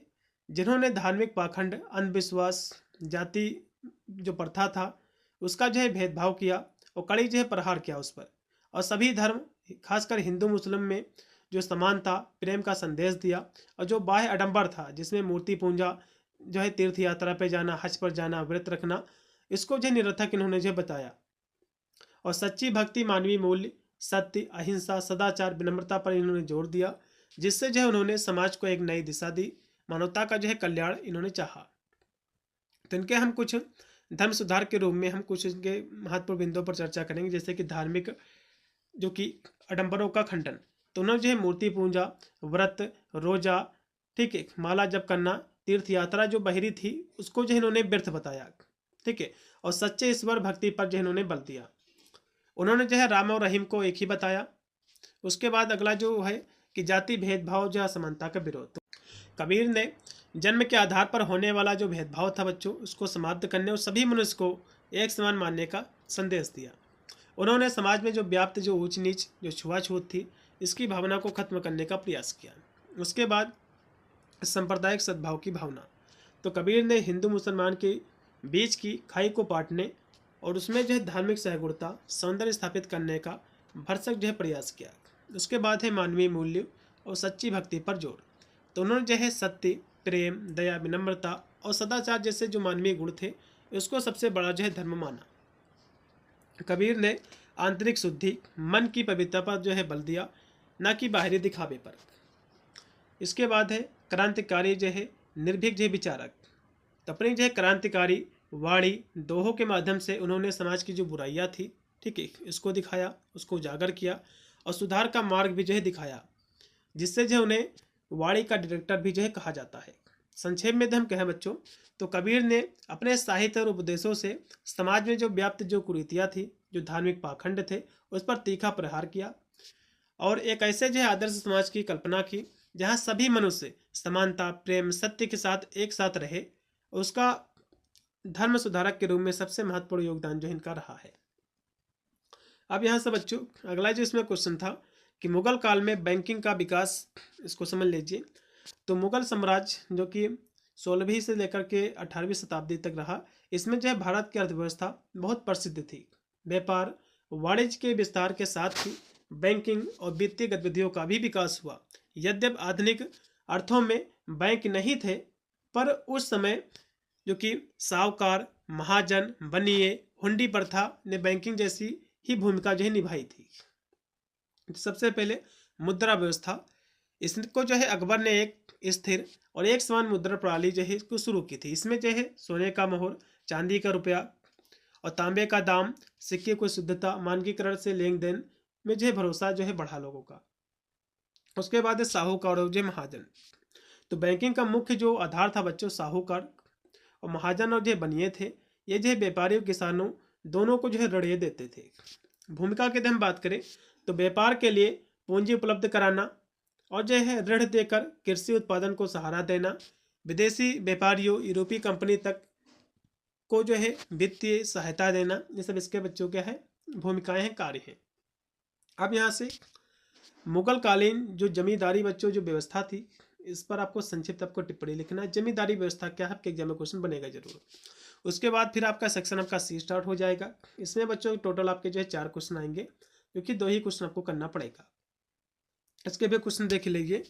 जिन्होंने धार्मिक पाखंड, अंधविश्वास, जाति जो प्रथा था उसका जो है भेदभाव किया और कड़ी जो है प्रहार किया उस पर। और सभी धर्म, खासकर हिंदू मुस्लिम में जो समानता प्रेम का संदेश दिया, और जो बाह्य आडंबर था जिसमें मूर्ति पूजा जो है, तीर्थ यात्रा पे जाना, हज पर जाना, व्रत रखना, इसको जो निरर्थक इन्होंने जो बताया। और सच्ची भक्ति, मानवीय मूल्य, सत्य, अहिंसा, सदाचार, विनम्रता पर इन्होंने जोर दिया, जिससे जो है उन्होंने समाज को एक नई दिशा दी, मानवता का जो है कल्याण इन्होंने चाहा। तो इनके हम कुछ धर्म सुधार के रूप में हम कुछ इनके महत्वपूर्ण बिंदुओं पर चर्चा करेंगे, जैसे कि धार्मिक जो कि आडंबरों का खंडन। तो उन्होंने जो है मूर्ति पूजा, व्रत, रोजा, ठीक है, माला जप करना, तीर्थ यात्रा जो बहिरी थी उसको जो है इन्होंने व्यर्थ बताया, ठीक है, और सच्चे ईश्वर भक्ति पर जो है इन्होंने बल दिया। उन्होंने जो है राम और रहीम को एक ही बताया। उसके बाद अगला जो है कि जाति भेदभाव जो असमानता का विरोध। तो कबीर ने जन्म के आधार पर होने वाला जो भेदभाव था बच्चों, उसको समाप्त करने और सभी मनुष्य को एक समान मानने का संदेश दिया। उन्होंने समाज में जो व्याप्त जो ऊंच नीच, जो छुआछूत थी, इसकी भावना को खत्म करने का प्रयास किया। उसके बाद सांप्रदायिक सद्भाव की भावना। तो कबीर ने हिंदू मुसलमान के बीच की खाई को पाटने और उसमें जो है धार्मिक सहगुणता, सौंदर्य स्थापित करने का भरसक जो है प्रयास किया। उसके बाद है मानवीय मूल्य और सच्ची भक्ति पर जोर। तो उन्होंने जो है सत्य, प्रेम, दया, विनम्रता और सदाचार जैसे जो मानवीय गुण थे, उसको सबसे बड़ा जो है धर्म माना। कबीर ने आंतरिक शुद्धि, मन की पवित्रता पर जो है बल दिया, न कि बाहरी दिखावे पर। इसके बाद है क्रांतिकारी जो है निर्भीक जो विचारक। तो अपनी जो है क्रांतिकारी वाणी, दोहों के माध्यम से उन्होंने समाज की जो बुराइयां थी, ठीक है, इसको दिखाया, उसको उजागर किया और सुधार का मार्ग भी जो है दिखाया, जिससे जो उन्हें वाणी का डायरेक्टर भी जो है कहा जाता है। संक्षेप में हम कहें बच्चों, तो कबीर ने अपने साहित्य और उपदेशों से समाज में जो व्याप्त जो कुरीतियाँ थी, जो धार्मिक पाखंड थे, उस पर तीखा प्रहार किया और एक ऐसे जो है आदर्श समाज की कल्पना की जहाँ सभी मनुष्य समानता, प्रेम, सत्य के साथ एक साथ रहे। उसका धर्म सुधारक के रूप में सबसे महत्वपूर्ण योगदान जो इनका रहा है। अब यहाँ से बच्चों अगला जो इसमें क्वेश्चन था कि मुगल काल में बैंकिंग का विकास, इसको समझ लीजिए। तो मुगल साम्राज्य जो कि 16वीं से लेकर के 18वीं शताब्दी तक रहा, इसमें जो है भारत की अर्थव्यवस्था बहुत प्रसिद्ध थी। व्यापार, वाणिज्य के विस्तार के साथ ही बैंकिंग और वित्तीय गतिविधियों का भी विकास हुआ। यद्यपि आधुनिक अर्थों में बैंक नहीं थे, पर उस समय जो कि साहूकार, महाजन, बनिए, हुंडी प्रथा ने बैंकिंग जैसी ही भूमिका जो है निभाई थी। सबसे पहले मुद्रा व्यवस्था, इसको जो है अकबर ने एक स्थिर और एक समान मुद्रा प्रणाली जो है इसको शुरू की थी। इसमें जो है सोने का मोहर, चांदी का रुपया और तांबे का दाम, सिक्के को शुद्धता, मानकीकरण से लेन देन में जो है भरोसा जो है बढ़ा लोगों का। उसके बाद है साहूकार और जो महाजन। तो बैंकिंग का मुख्य जो आधार था बच्चों साहूकार और महाजन और जो बनिए थे। ये जो व्यापारियों किसानों दोनों को जो है ऋण देते थे। भूमिका की हम बात करें तो व्यापार के लिए पूंजी उपलब्ध कराना और जो है ऋण देकर कृषि उत्पादन को सहारा देना, विदेशी व्यापारियों, यूरोपीय कंपनी तक को जो है वित्तीय सहायता देना, ये सब इसके बच्चों क्या है भूमिकाएं हैं, कार्य हैं। अब यहाँ से मुगल कालीन जो जमींदारी बच्चों जो व्यवस्था थी, इस पर आपको संक्षिप्त आपको टिप्पणी लिखना है। जमींदारी व्यवस्था क्या है, आपके एग्जाम में क्वेश्चन बनेगा जरूर। उसके बाद फिर आपका सेक्शन आपका सी स्टार्ट हो जाएगा। इसमें बच्चों टोटल आपके जो है 4 क्वेश्चन आएंगे, क्योंकि 2 ही क्वेश्चन आपको करना पड़ेगा। इसके भी क्वेश्चन देख लीजिए।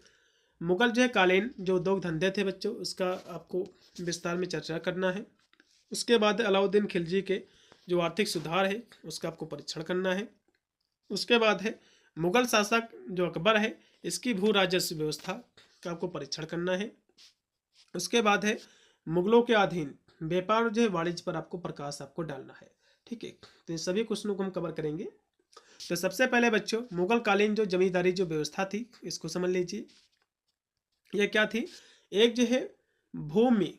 मुगल जो है कालीन जो उद्योग धंधे थे बच्चों, उसका आपको विस्तार में चर्चा करना है। उसके बाद अलाउद्दीन खिलजी के जो आर्थिक सुधार है उसका आपको परीक्षण करना है। उसके बाद है मुगल शासक जो अकबर है, इसकी भू राजस्व व्यवस्था का आपको परीक्षण करना है। उसके बाद है मुगलों के अधीन व्यापार जो है वाणिज्य पर आपको प्रकाश आपको डालना है, ठीक है। तो इन सभी क्वेश्चनों को हम कवर करेंगे। तो सबसे पहले बच्चों मुगल कालीन जो जमींदारी जो व्यवस्था थी इसको समझ लीजिए। यह क्या थी, एक जो है भूमि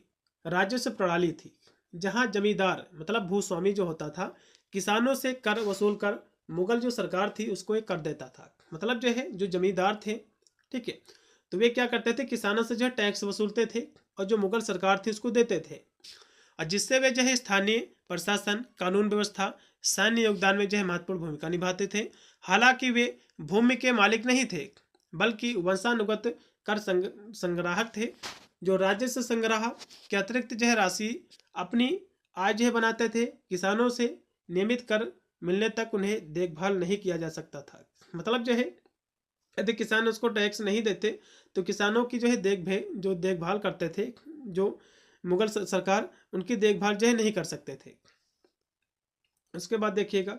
राजस्व प्रणाली थी, जहां जमींदार मतलब भूस्वामी जो होता था किसानों से कर वसूल कर मुगल जो सरकार थी उसको एक कर देता था। मतलब जो है जो जमींदार थे, ठीक है, तो वे क्या करते थे, किसानों से जो है टैक्स वसूलते थे और जो मुगल सरकार थी उसको देते थे, और जिससे वे जो है स्थानीय प्रशासन, कानून व्यवस्था, सैन्य योगदान में जो है महत्वपूर्ण भूमिका निभाते थे। हालांकि वे भूमि के मालिक नहीं थे, बल्कि वंशानुगत कर संग्राहक थे, जो राजस्व संग्रह के अतिरिक्त जो है राशि अपनी आय जो है बनाते थे। किसानों से नियमित कर मिलने तक उन्हें देखभाल नहीं किया जा सकता था। मतलब जो है यदि किसान उसको टैक्स नहीं देते तो किसानों की जो है देखभाल करते थे जो मुगल सरकार, उनकी देखभाल जो है नहीं कर सकते थे। उसके बाद देखिएगा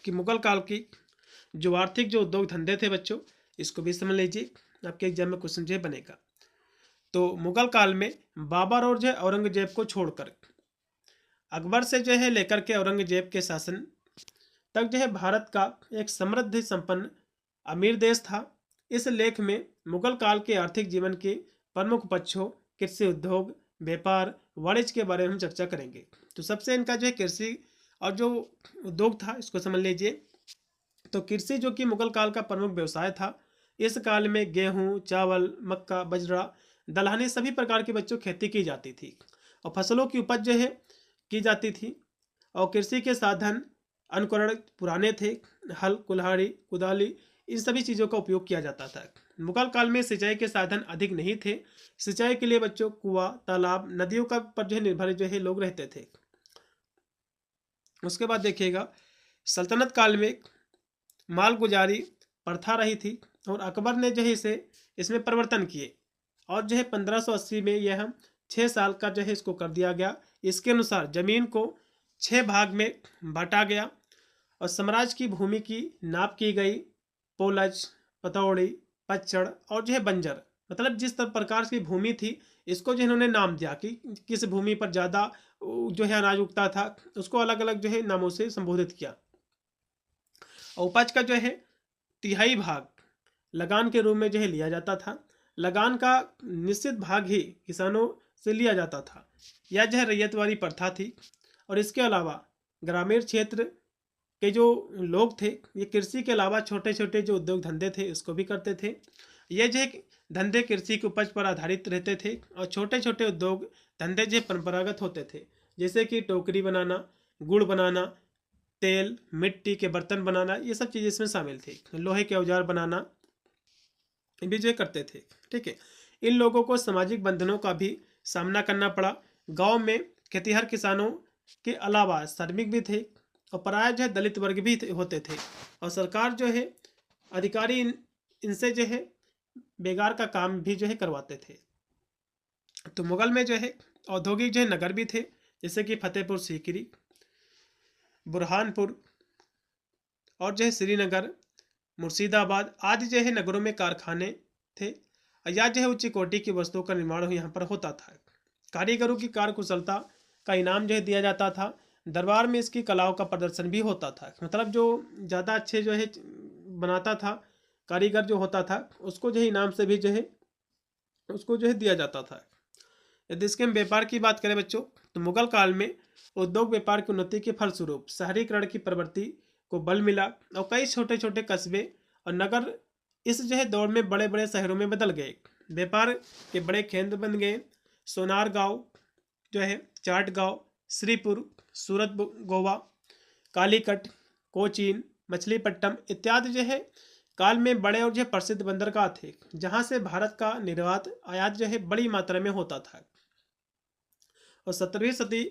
कि मुगल काल की जो आर्थिक जो उद्योग धंधे थे बच्चों, इसको भी समझ लीजिए, आपके एग्जाम में क्वेश्चन जो है बनेगा। तो मुगल काल में बाबर और जो है औरंगजेब को छोड़कर अकबर से जो है लेकर के औरंगजेब के शासन तक जो है भारत का एक समृद्ध संपन्न अमीर देश था। इस लेख में मुगल काल के आर्थिक जीवन के प्रमुख पक्षों, कृषि उद्योग, व्यापार, वाणिज्य के बारे में हम चर्चा करेंगे। तो सबसे इनका जो है कृषि और जो उद्योग था इसको समझ लीजिए। तो कृषि जो कि मुगल काल का प्रमुख व्यवसाय था। इस काल में गेहूं, चावल, मक्का, बजरा, दलहनी सभी प्रकार की बच्चों खेती की जाती थी और फसलों की उपज जो है की जाती थी। और कृषि के साधन अनुकरण पुराने थे, हल, कुल्हाड़ी, कुदाली, इन सभी चीज़ों का उपयोग किया जाता था। मुगल काल में सिंचाई के साधन अधिक नहीं थे। सिंचाई के लिए बच्चों कुआं, तालाब, नदियों का पर जो है निर्भर जो है लोग रहते थे। उसके बाद देखिएगा सल्तनत काल में मालगुजारी प्रथा रही थी और अकबर ने जो है इसमें परिवर्तन किए और जो है 1580 में यह 6 साल का जो है इसको कर दिया गया। इसके अनुसार जमीन को 6 भाग में बांटा गया और साम्राज्य की भूमि की नाप की गई। पोलज, पतौड़ी, पच्चड़ और जो है बंजर, मतलब जिस प्रकार की भूमि थी इसको जो इन्होंने नाम दिया कि किस भूमि पर ज़्यादा जो है अनाज उगता था, उसको अलग अलग जो है नामों से संबोधित किया। और उपज का जो है तिहाई भाग लगान के रूप में जो है लिया जाता था। लगान का निश्चित भाग ही किसानों से लिया जाता था। यह जो है रैयतवारी प्रथा थी। और इसके अलावा ग्रामीण क्षेत्र के जो लोग थे ये कृषि के अलावा छोटे छोटे जो उद्योग धंधे थे इसको भी करते थे। ये जो धंधे कृषि की उपज पर आधारित रहते थे और छोटे छोटे उद्योग धंधे जो परंपरागत होते थे, जैसे कि टोकरी बनाना, गुड़ बनाना, तेल, मिट्टी के बर्तन बनाना, ये सब चीज़ें इसमें शामिल थे। लोहे के औजार बनाना भी जो करते थे। ठीक है, इन लोगों को सामाजिक बंधनों का भी सामना करना पड़ा। गांव में खेतिहर किसानों के अलावा श्रमिक भी थे और प्राय जो है दलित वर्ग भी होते थे और सरकार जो है अधिकारी इनसे जो है बेगार का काम भी जो है करवाते थे। तो मुगल में जो है औद्योगिक जो है नगर भी थे, जैसे कि फतेहपुर सीकरी, बुरहानपुर और जो है श्रीनगर, मुर्शिदाबाद आदि जो है नगरों में कारखाने थे। या जो है उच्च कोटि की वस्तुओं का निर्माण यहाँ पर होता था। कारीगरों की कार्यकुशलता का इनाम जो है दिया जाता था। दरबार में इसकी कलाओं का प्रदर्शन भी होता था, मतलब जो ज़्यादा अच्छे जो है बनाता था कारीगर जो होता था उसको जो है इनाम से भी जो है उसको जो है दिया जाता था। यदि इसके हम व्यापार की बात करें बच्चों, तो मुगल काल में उद्योग व्यापार की उन्नति के फलस्वरूप शहरीकरण की प्रवृत्ति को बल मिला और कई छोटे छोटे कस्बे और नगर इस जो है दौर में बड़े बड़े शहरों में बदल गए। व्यापार के बड़े केंद्र बन गए। सोनार गांव जो है, चाट गांव, श्रीपुर, सूरत, गोवा, कालीकट, कोचीन, मछलीपट्टनम इत्यादि जो है काल में बड़े और जो प्रसिद्ध बंदरगाह थे, जहां से भारत का निर्यात आयात जो है बड़ी मात्रा में होता था। और 17वीं सदी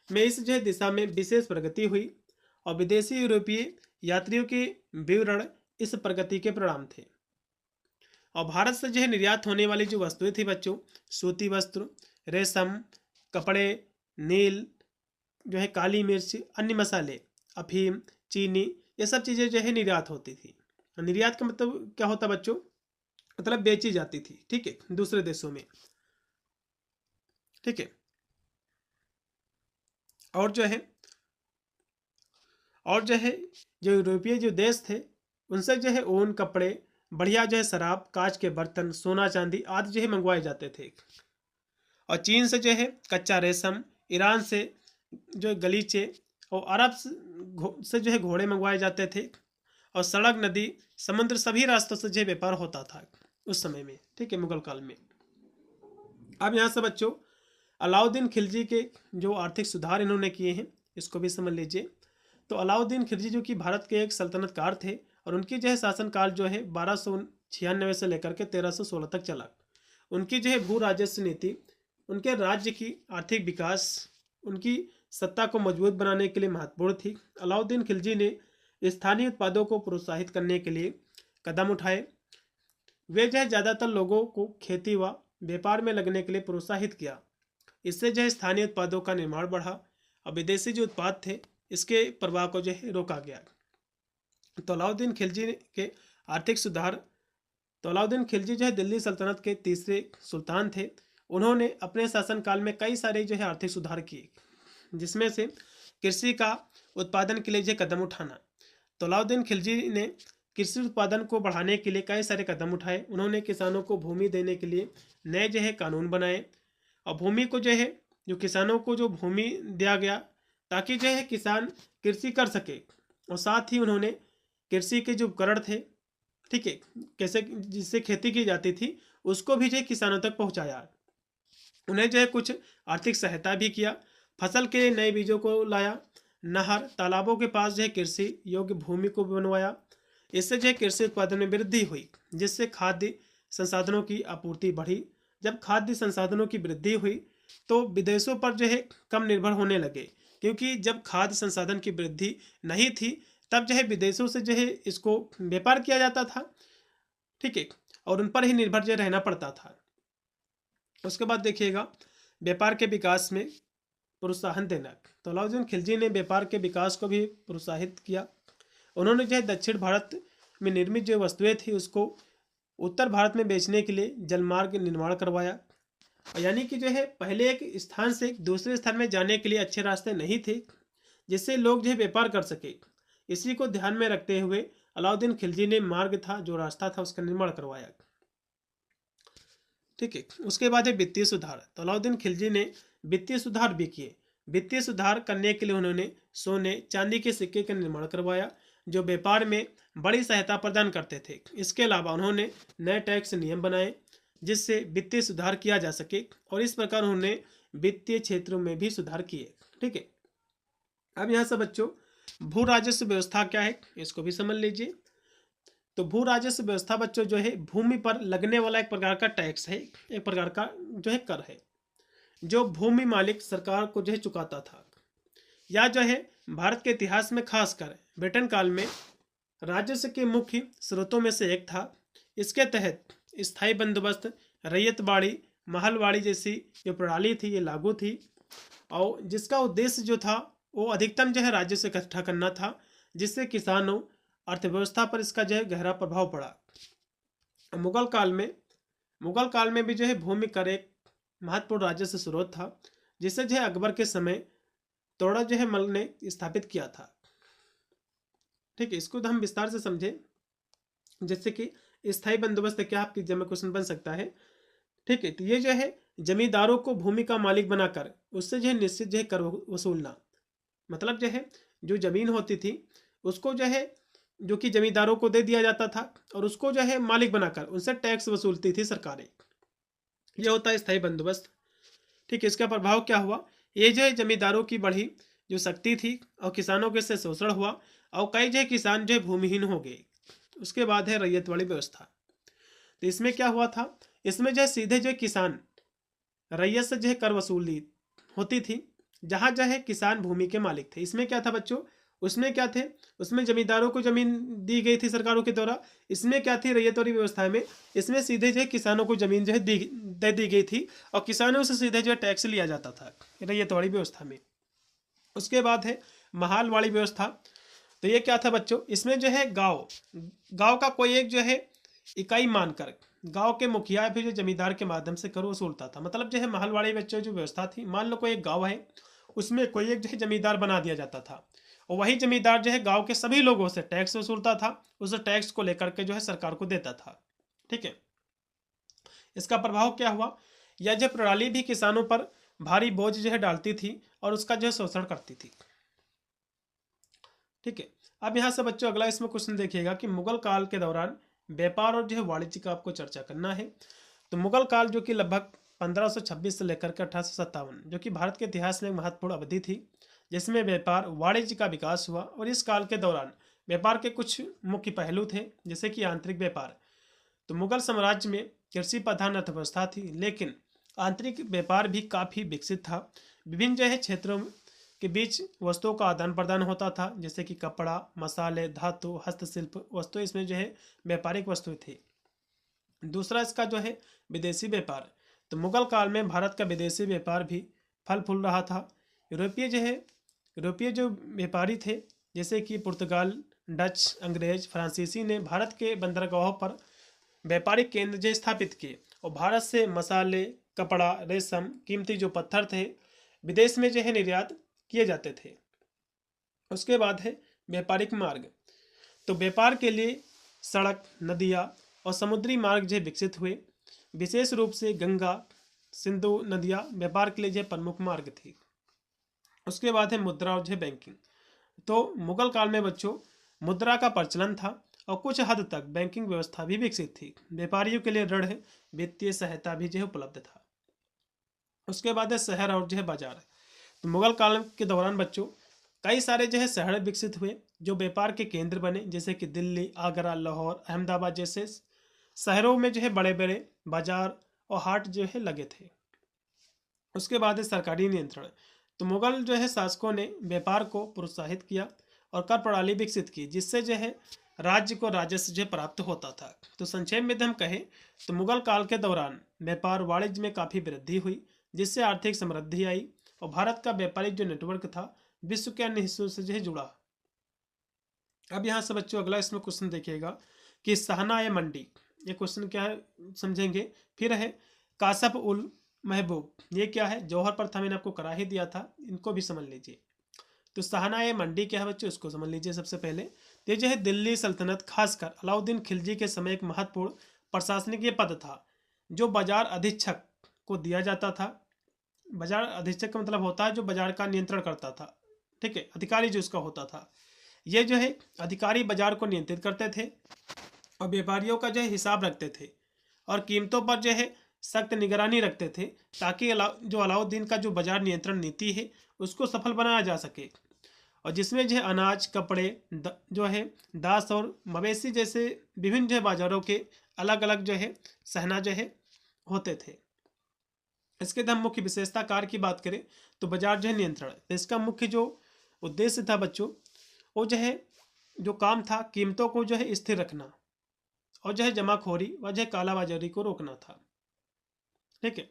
में इस जो है दिशा में विशेष प्रगति हुई और विदेशी यूरोपीय यात्रियों के विवरण इस प्रगति के परिणाम थे। और भारत से जो है निर्यात होने वाली जो वस्तुएं थी बच्चों, सूती वस्त्र, रेशम, कपड़े, नील जो है, काली मिर्च, अन्य मसाले, अफीम, चीनी, ये सब चीज़ें जो है निर्यात होती थी। निर्यात का मतलब क्या होता बच्चों, मतलब बेची जाती थी। ठीक है, दूसरे देशों में। ठीक है, और जो है जो यूरोपीय जो देश थे उनसे जो है ऊन, कपड़े, बढ़िया जो है शराब, कांच के बर्तन, सोना चांदी आदि जो है मंगवाए जाते थे। और चीन से जो है कच्चा रेशम, ईरान से जो गलीचे और अरब से जो है घोड़े मंगवाए जाते थे। और सड़क, नदी, समुद्र सभी रास्तों से जो व्यापार होता था उस समय में। ठीक है, मुगल काल में। अब यहाँ से बच्चों अलाउद्दीन खिलजी के जो आर्थिक सुधार इन्होंने किए हैं इसको भी समझ लीजिए। तो अलाउद्दीन खिलजी जो कि भारत के एक सल्तनतकार थे और उनकी जो है शासनकाल जो है 1296 से लेकर के 1316 तक चला। उनकी जो है भू राजस्व नीति उनके राज्य की आर्थिक विकास, उनकी सत्ता को मजबूत बनाने के लिए महत्वपूर्ण थी। अलाउद्दीन खिलजी ने स्थानीय उत्पादों को प्रोत्साहित करने के लिए कदम उठाए। वे जो है ज़्यादातर लोगों को खेती व व्यापार में लगने के लिए प्रोत्साहित किया। इससे जो है स्थानीय उत्पादों का निर्माण बढ़ा और विदेशी जो उत्पाद थे इसके प्रवाह को जो है रोका गया। तो अलाउद्दीन खिलजी के आर्थिक सुधार। तो अलाउद्दीन खिलजी जो है दिल्ली सल्तनत के तीसरे सुल्तान थे। उन्होंने अपने शासनकाल में कई सारे जो है आर्थिक सुधार किए, जिसमें से कृषि का उत्पादन के लिए जो कदम उठाना। तो अलाउद्दीन खिलजी ने कृषि उत्पादन को बढ़ाने के लिए कई सारे कदम उठाए। उन्होंने किसानों को भूमि देने के लिए नए जो है कानून बनाए और भूमि को जो है जो किसानों को जो भूमि दिया गया ताकि जो है किसान कृषि कर सके, और साथ ही उन्होंने कृषि के जो उपकरण थे, ठीक है, कैसे जिससे खेती की जाती थी उसको भी जो है किसानों तक पहुंचाया। उन्हें जो है कुछ आर्थिक सहायता भी किया। फसल के लिए नए बीजों को लाया। नहर तालाबों के पास जो है कृषि योग्य भूमि को बनवाया। इससे जो है कृषि उत्पादन में वृद्धि हुई, जिससे खाद्य संसाधनों की आपूर्ति बढ़ी। जब खाद्य संसाधनों की वृद्धि हुई तो विदेशों पर जो है कम निर्भर होने लगे, क्योंकि जब खाद्य संसाधन की वृद्धि नहीं थी तब जो है विदेशों से जो है इसको व्यापार किया जाता था, ठीक है, और उन पर ही निर्भर जो रहना पड़ता था। उसके बाद देखिएगा व्यापार के विकास में प्रोत्साहन देना। तो अलाउद्दीन खिलजी ने व्यापार के विकास को भी प्रोत्साहित किया। उन्होंने जो है दक्षिण भारत में निर्मित जो वस्तुएं थी उसको उत्तर भारत में बेचने के लिए जलमार्ग निर्माण करवाया। यानी कि जो है पहले एक स्थान से दूसरे स्थान में जाने के लिए अच्छे रास्ते नहीं थे जिससे लोग जो है व्यापार कर सके। इसी को ध्यान में रखते हुए अलाउद्दीन खिलजी ने मार्ग था जो रास्ता था उसका निर्माण करवाया, ठीक है। उसके बाद है वित्तीय सुधार। तो अलाउद्दीन खिलजी ने वित्तीय सुधार भी किए। वित्तीय सुधार करने के लिए उन्होंने सोने चांदी के सिक्के का निर्माण करवाया जो व्यापार में बड़ी सहायता प्रदान करते थे। इसके अलावा उन्होंने नए टैक्स नियम बनाए जिससे वित्तीय सुधार किया जा सके, और इस प्रकार उन्होंने वित्तीय क्षेत्रों में भी सुधार किए, ठीक है। अब यहाँ से बच्चों भू राजस्व व्यवस्था क्या है इसको भी समझ लीजिए। तो भू राजस्व व्यवस्था बच्चों जो है भूमि पर लगने वाला एक प्रकार का टैक्स है, एक प्रकार का जो है कर है जो भूमि मालिक सरकार को जो है चुकाता था। या जो है भारत के इतिहास में खासकर ब्रिटेन काल में राजस्व के मुख्य स्रोतों में से एक था। इसके तहत स्थायी बंदोबस्त, रैयतवाड़ी, महलवाड़ी जैसी जो प्रणाली थी ये लागू थी, और जिसका उद्देश्य जो था वो अधिकतम जो है राजस्व इकट्ठा करना था, जिससे किसानों अर्थव्यवस्था पर इसका जो है गहरा प्रभाव पड़ा। मुगल काल में भी जो है भूमि कर एक महत्वपूर्ण राजस्व स्रोत था, जिसे जो है अकबर के समय तोड़ा जो है मल ने स्थापित किया था, ठीक है। इसको हम विस्तार से समझे, जैसे कि स्थायी बंदोबस्त क्या आपकी एग्जाम में क्वेश्चन बन सकता है, ठीक है। तो ये जो है जमींदारों को भूमि का मालिक बनाकर उससे जो है निश्चित जो है कर वसूलना, मतलब जो है जो जमीन होती थी उसको जो है जो कि जमींदारों को दे दिया जाता था और उसको जो है मालिक बनाकर उनसे टैक्स वसूलती थी सरकारें। यह होता है स्थायी बंदोबस्त, ठीक है। इसका प्रभाव क्या हुआ, ये जो है जमींदारों की बढ़ी जो शक्ति थी और किसानों के से शोषण हुआ और कई जो है किसान जो है भूमिहीन हो गए। उसके बाद है रैयतवाड़ी व्यवस्था। तो इसमें क्या हुआ था, इसमें जो है सीधे जो है किसान रैयत से जो है कर वसूली होती थी, जहाँ जो है किसान भूमि के मालिक थे। इसमें क्या था बच्चों, उसमें क्या थे, उसमें जमींदारों को जमीन दी गई थी सरकारों के द्वारा। इसमें क्या थी रैयतवाड़ी व्यवस्था में, इसमें सीधे जो है किसानों को जमीन जो है दे दी गई थी और किसानों से सीधे जो है टैक्स लिया जाता था रैयतवाड़ी व्यवस्था में। उसके बाद है महलवाड़ी व्यवस्था। तो ये क्या था बच्चों, इसमें जो है गांव का कोई एक जो है इकाई मानकर गांव के मुखिया फिर जो जमींदार के माध्यम से कर वसूलता था। मतलब जो है महलवाड़ी बच्चों जो व्यवस्था थी, मान लो कोई एक गांव है उसमें कोई एक जो है जमींदार बना दिया जाता था और वही जमींदार जो है गांव के सभी लोगों से टैक्स वसूलता था, उस टैक्स को लेकर के जो है सरकार को देता था, ठीक है। इसका प्रभाव क्या हुआ, यह जो प्रणाली भी किसानों पर भारी बोझ जो है डालती थी और उसका जो है शोषण करती थी, ठीक है। अब यहाँ से बच्चों अगला इसमें क्वेश्चन देखिएगा कि मुगल काल के दौरान व्यापार और जो है वाणिज्य का आपको चर्चा करना है। तो मुगल काल जो कि लगभग 1526 से लेकर के 1857 जो कि भारत के इतिहास में एक महत्वपूर्ण अवधि थी, जिसमें व्यापार वाणिज्य का विकास हुआ। और इस काल के दौरान व्यापार के कुछ मुख्य पहलू थे, जैसे कि आंतरिक व्यापार। तो मुगल साम्राज्य में कृषि प्रधान अर्थव्यवस्था थी, लेकिन आंतरिक व्यापार भी काफ़ी विकसित था। विभिन्न जो है क्षेत्रों के बीच वस्तुओं का आदान प्रदान होता था, जैसे कि कपड़ा, मसाले, धातु, हस्तशिल्प वस्तु इसमें जो है व्यापारिक वस्तु थी। दूसरा इसका जो है विदेशी व्यापार। तो मुगल काल में भारत का विदेशी व्यापार भी फल फूल रहा था। यूरोपीय जो व्यापारी थे, जैसे कि पुर्तगाल, डच, अंग्रेज, फ्रांसीसी ने भारत के बंदरगाहों पर व्यापारिक केंद्र जो स्थापित किए और भारत से मसाले, कपड़ा, रेशम, कीमती जो पत्थर थे विदेश में जो है निर्यात किए जाते थे। उसके बाद है व्यापारिक मार्ग। तो व्यापार के लिए सड़क, नदियाँ और समुद्री मार्ग जो विकसित हुए। विशेष रूप से गंगा, सिंधु नदियाँ व्यापार के लिए जो प्रमुख मार्ग थी। उसके बाद है मुद्रा और जो बैंकिंग। तो मुगल काल में बच्चों मुद्रा का प्रचलन था और कुछ हद तक बैंकिंग व्यवस्था भी विकसित थी। व्यापारियों के लिए ऋण, वित्तीय सहायता भी जो है उपलब्ध था। उसके बाद है शहर और जो है बाजार। तो मुगल काल के दौरान बच्चों कई सारे जो है शहर विकसित हुए जो व्यापार के केंद्र बने, जैसे कि दिल्ली, आगरा, लाहौर, अहमदाबाद जैसे शहरों में जो है बड़े बड़े बाजार और हाट जो है लगे थे। उसके बाद है सरकारी नियंत्रण। तो मुगल जो है शासकों ने व्यापार को प्रोत्साहित किया और कर प्रणाली विकसित की, जिससे जो है राज्य को राजस्व जो प्राप्त होता था। तो संक्षेप में हम कहें तो मुगल काल के दौरान व्यापार वाणिज्य में काफ़ी वृद्धि हुई, जिससे आर्थिक समृद्धि आई और भारत का व्यापारिक जो नेटवर्क था विश्व के अन्य हिस्सों से जो है जुड़ा। अब यहाँ से बच्चों अगला इसमें क्वेश्चन देखिएगा कि शाहनाए मंडी, ये क्वेश्चन क्या है समझेंगे। फिर है कासफ उल महबूब, ये क्या है, जौहर पर था, मैंने आपको करा ही दिया था, इनको भी समझ लीजिए। तो शाहनाए मंडी क्या है बच्चों, इसको समझ लीजिए सबसे पहले। तो जो है दिल्ली सल्तनत खासकर अलाउद्दीन खिलजी के समय एक महत्वपूर्ण प्रशासनिक पद था जो बाजार अधीक्षक को दिया जाता था। बाजार अधीक्षक का मतलब होता है जो बाजार का नियंत्रण करता था, ठीक है, अधिकारी जो उसका होता था। ये जो है अधिकारी बाजार को नियंत्रित करते थे और व्यापारियों का जो है हिसाब रखते थे और कीमतों पर जो है सख्त निगरानी रखते थे, ताकि जो अलाउद्दीन का जो बाजार नियंत्रण नीति है उसको सफल बनाया जा सके, और जिसमें जो है अनाज, कपड़े, जो है दास और मवेशी जैसे विभिन्न जो है बाजारों के अलग अलग जो है सहना जो है होते थे। इसके हम मुख्य विशेषता कार्य की बात करें तो बाजार जो है नियंत्रण, तो इसका मुख्य जो उद्देश्य था बच्चों वो जो है जो काम था कीमतों को जो है स्थिर रखना और जो है जमाखोरी व जो है कालाबाजारी को रोकना था, ठीक है।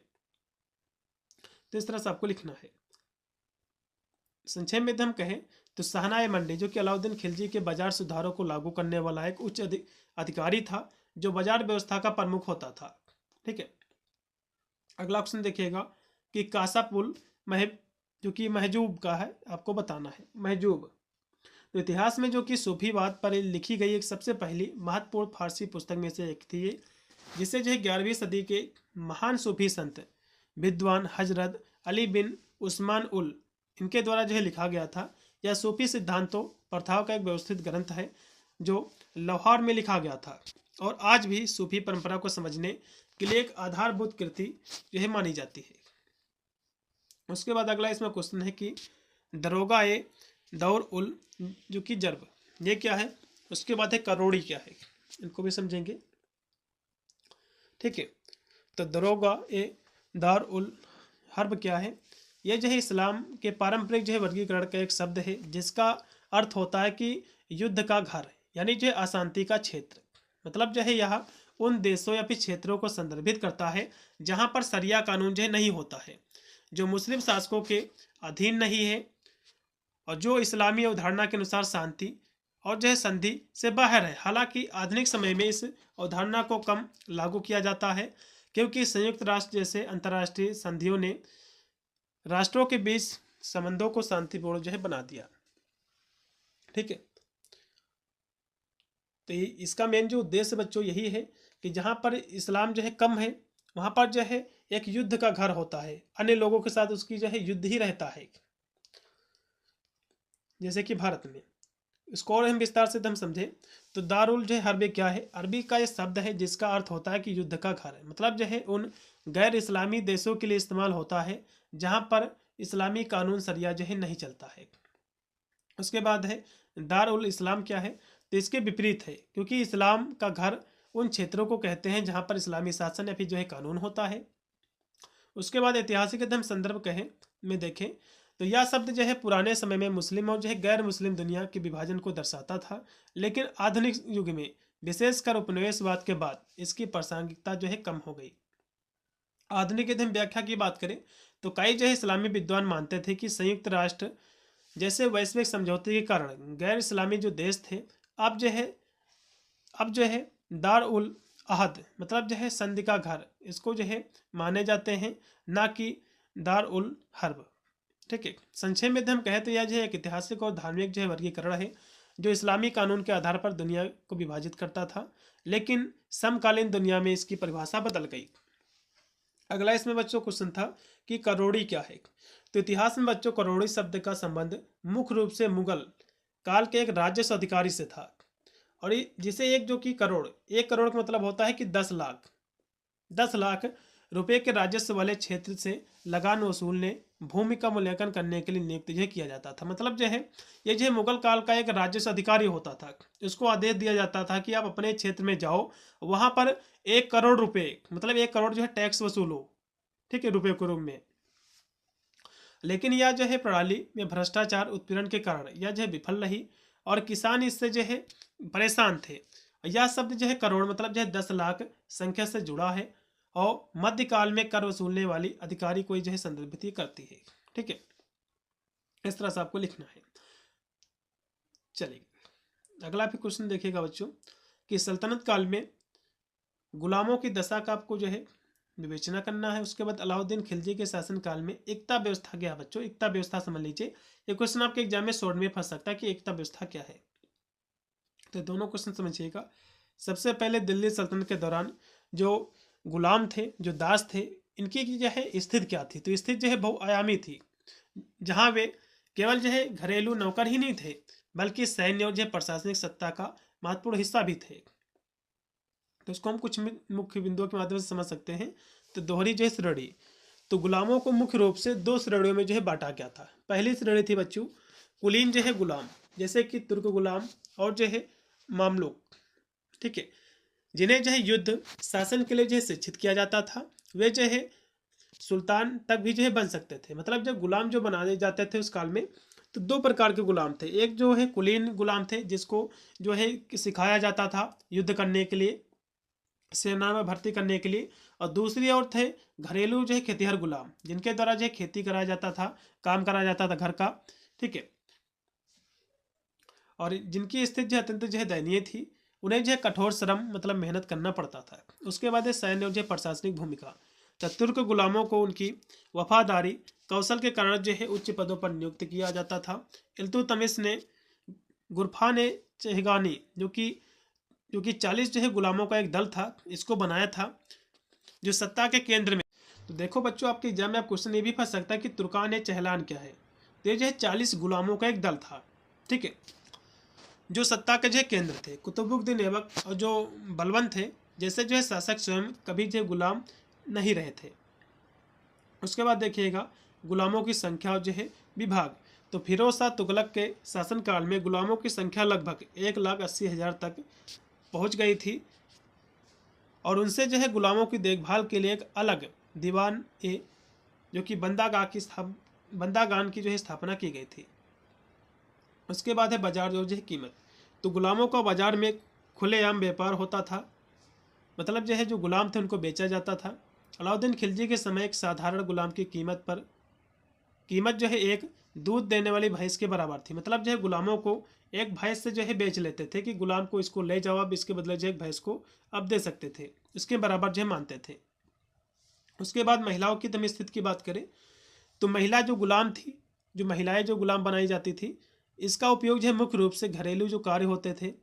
तो इस तरह से आपको लिखना है। संक्षेप में हम कहें तो शाहनाए मंडी जो कि अलाउद्दीन खिलजी के बाजार सुधारों को लागू करने वाला एक उच्च अधिकारी था जो बाजार व्यवस्था का प्रमुख होता था, ठीक है। अगला ऑप्शन देखिएगा कि कासापुल महब, जो कि महजूब का है, आपको बताना है महजूब। तो इतिहास में जो कि सूफीवाद पर लिखी गई एक सबसे पहली महत्वपूर्ण फारसी पुस्तक में से एक थी, जिसे जो है 11वीं सदी के महान सूफी संत विद्वान हजरत अली बिन उस्मान उल इनके द्वारा जो है लिखा गया था। यह सूफी सिद्धांतों प्रथाओं का एक व्यवस्थित ग्रंथ है जो लाहौर में लिखा गया था और आज भी सूफी परंपरा को समझने के लिए एक आधारभूत कृति जो है मानी जाती है। उसके बाद अगला इसमें क्वेश्चन है कि दरोगा ए दौर उल जो कि जर्ब, ये क्या है। उसके बाद है करोड़ी क्या है, इनको भी समझेंगे, ठीक है। तो दरोगा ए दार उल हर्ब क्या है, यह जो है इस्लाम के पारंपरिक जो है वर्गीकरण का एक शब्द है जिसका अर्थ होता है कि युद्ध का घर, यानी जो है अशांति का क्षेत्र। मतलब जो है यह उन देशों या फिर क्षेत्रों को संदर्भित करता है जहां पर शरिया कानून जो है नहीं होता है, जो मुस्लिम शासकों के अधीन नहीं है और जो इस्लामी अवधारणा के अनुसार शांति और जो है संधि से बाहर है। हालांकि आधुनिक समय में इस अवधारणा को कम लागू किया जाता है क्योंकि संयुक्त राष्ट्र जैसे अंतर्राष्ट्रीय संधियों ने राष्ट्रों के बीच संबंधों को शांतिपूर्ण जो है बना दिया, ठीक है। तो इसका मेन जो उद्देश्य बच्चों यही है कि जहाँ पर इस्लाम जो है कम है वहाँ पर जो है एक युद्ध का घर होता है, अन्य लोगों के साथ उसकी जो है युद्ध ही रहता है, जैसे कि भारत में। इसको और हम विस्तार से हम समझे तो दारुल जो है हर्बे क्या है, अरबी का ये शब्द है जिसका अर्थ होता है कि युद्ध का घर है। मतलब जो है उन गैर इस्लामी देशों के लिए इस्तेमाल होता है जहाँ पर इस्लामी कानून शरिया जो है नहीं चलता है। उसके बाद है दार उल इस्लाम क्या है, तो इसके विपरीत है क्योंकि इस्लाम का घर उन क्षेत्रों को कहते हैं जहाँ पर इस्लामी शासन या फिर जो है कानून होता है। उसके बाद ऐतिहासिक हम संदर्भ कहें में देखें तो यह शब्द जो है पुराने समय में मुस्लिम और जो है गैर मुस्लिम दुनिया के विभाजन को दर्शाता था, लेकिन आधुनिक युग में विशेषकर उपनिवेशवाद के बाद इसकी प्रासंगिकता जो है कम हो गई। आधुनिक यदि हम व्याख्या की बात करें तो कई जो है इस्लामी विद्वान मानते थे कि संयुक्त राष्ट्र जैसे वैश्विक समझौते के कारण गैर इस्लामी जो देश थे अब जो है दार उल अहद मतलब जो है संधि का घर इसको जो है माने जाते हैं, ना कि दार उल हर्ब। ठीक है, संक्षेप में हम कहें तो यह जो है एक ऐतिहासिक और धार्मिक जो है वर्गीकरण है जो इस्लामी कानून के आधार पर दुनिया को विभाजित करता था, लेकिन समकालीन दुनिया में इसकी परिभाषा बदल गई। अगला इसमें बच्चों क्वेश्चन था कि करोड़ी क्या है। तो इतिहास में बच्चों करोड़ी शब्द का संबंध मुख्य रूप से मुगल काल के एक राजस्व अधिकारी से था, और जिसे एक जो कि एक करोड़ का मतलब होता है कि 10 लाख रुपए के राजस्व वाले क्षेत्र से लगान वसूलने भूमि का मूल्यांकन करने के लिए नियुक्त जो किया जाता था। मतलब जो है ये जो मुगल काल का एक राजस्व अधिकारी होता था, इसको आदेश दिया जाता था कि आप अपने क्षेत्र में जाओ, वहां पर 1 करोड़ रुपए मतलब 1 करोड़ जो है टैक्स वसूलो, ठीक है, रुपए के रूप में। लेकिन यह जो है प्रणाली में भ्रष्टाचार उत्पीड़न के कारण यह जो है विफल रही और किसान इससे जो है परेशान थे। यह शब्द जो है करोड़ मतलब जो है 10 लाख संख्या से जुड़ा है और मध्यकाल में कर वसूलने वाली अधिकारी को जो है संदर्भित करती है। ठीक है, इस तरह से आपको लिखना है। चलिए अगला भी क्वेश्चन देखिएगा बच्चों कि सल्तनत काल में गुलामों की दशा का आपको जो है विवेचना करना है। उसके बाद अलाउद्दीन खिलजी के शासनकाल में एकता व्यवस्था क्या है बच्चों, एकता व्यवस्था समझ लीजिए। ये क्वेश्चन आपके एग्जाम में शॉर्ट में फंस सकता है कि एकता व्यवस्था क्या है, तो दोनों क्वेश्चन समझिएगा। सबसे पहले दिल्ली सल्तनत के दौरान जो गुलाम थे, जो दास थे, इनकी जो है स्थिति क्या थी, तो स्थिति जो है बहुआयामी थी, जहाँ वे केवल जो है घरेलू नौकर ही नहीं थे बल्कि सैन्य और जो है प्रशासनिक सत्ता का महत्वपूर्ण हिस्सा भी थे। तो इसको हम कुछ मुख्य बिंदुओं के माध्यम से समझ सकते हैं। तो दोहरी जो है श्रेणी, तो गुलामों को मुख्य रूप से 2 श्रेणियों में जो है बांटा गया था। पहली श्रेणी थी बच्चों कुलीन जो है गुलाम, जैसे कि तुर्क गुलाम और जो है मामलुक, ठीक है, जिन्हें जो है युद्ध शासन के लिए जो है शिक्षित किया जाता था। वे जो है सुल्तान तक भी जो है बन सकते थे। मतलब जब गुलाम जो बनाए जाते थे उस काल में तो 2 प्रकार के गुलाम थे। एक जो है कुलीन गुलाम थे जिसको जो है सिखाया जाता था युद्ध करने के लिए, सेना में भर्ती करने के लिए, और दूसरी ओर थे घरेलू जो है खेतीहर गुलाम, जिनके द्वारा जो है खेती कराया जाता था, काम कराया जाता था घर का। ठीक है, और जिनकी स्थिति जो अत्यंत जो है दयनीय थी, उन्हें जो है कठोर श्रम मतलब मेहनत करना पड़ता था। उसके बाद सैन्य और जो प्रशासनिक भूमिका, तुर्क गुलामों को उनकी वफादारी कौशल के कारण जो है उच्च पदों पर नियुक्त किया जाता था। इल्तुतमिश ने गुरफान चेहगानी जो कि 40 जो है गुलामों का एक दल था, इसको बनाया था जो सत्ता के केंद्र में। तो देखो बच्चों आपके एग्जाम में आप क्वेश्चन ये भी फंस सकता है कि तुर्कान चहलान क्या है। तो ये जो है 40 गुलामों का एक दल था, ठीक है, जो सत्ता के जो है केंद्र थे। कुतुबुद्दीन ऐबक और जो बलवंत थे जैसे जो है शासक स्वयं कभी जो गुलाम नहीं रहे थे। उसके बाद देखिएगा गुलामों की संख्या और जो है विभाग, तो फिरोज शाह तुगलक के शासनकाल में गुलामों की संख्या लगभग 1,80,000 तक पहुंच गई थी, और उनसे जो है गुलामों की देखभाल के लिए एक अलग दीवान ए जो कि बंदागान की जो है स्थापना की गई थी। उसके बाद है बाजार जो है कीमत, तो गुलामों का बाजार में खुलेआम व्यापार होता था। मतलब जो है जो गुलाम थे उनको बेचा जाता था। अलाउद्दीन खिलजी के समय एक साधारण गुलाम की कीमत जो है एक दूध देने वाली भैंस के बराबर थी। मतलब जो है गुलामों को एक भैंस से जो है बेच लेते थे कि गुलाम को इसको ले जाओ, अब इसके बदले जो एक भैंस को अब दे सकते थे, इसके बराबर जो है मानते थे। उसके बाद महिलाओं की तम स्थिति की बात करें तो महिला जो गुलाम थी, जो महिलाएं जो गुलाम बनाई जाती थी, इसका उपयोग जो है मुख्य रूप से घरेलू जो कार्य होते थे,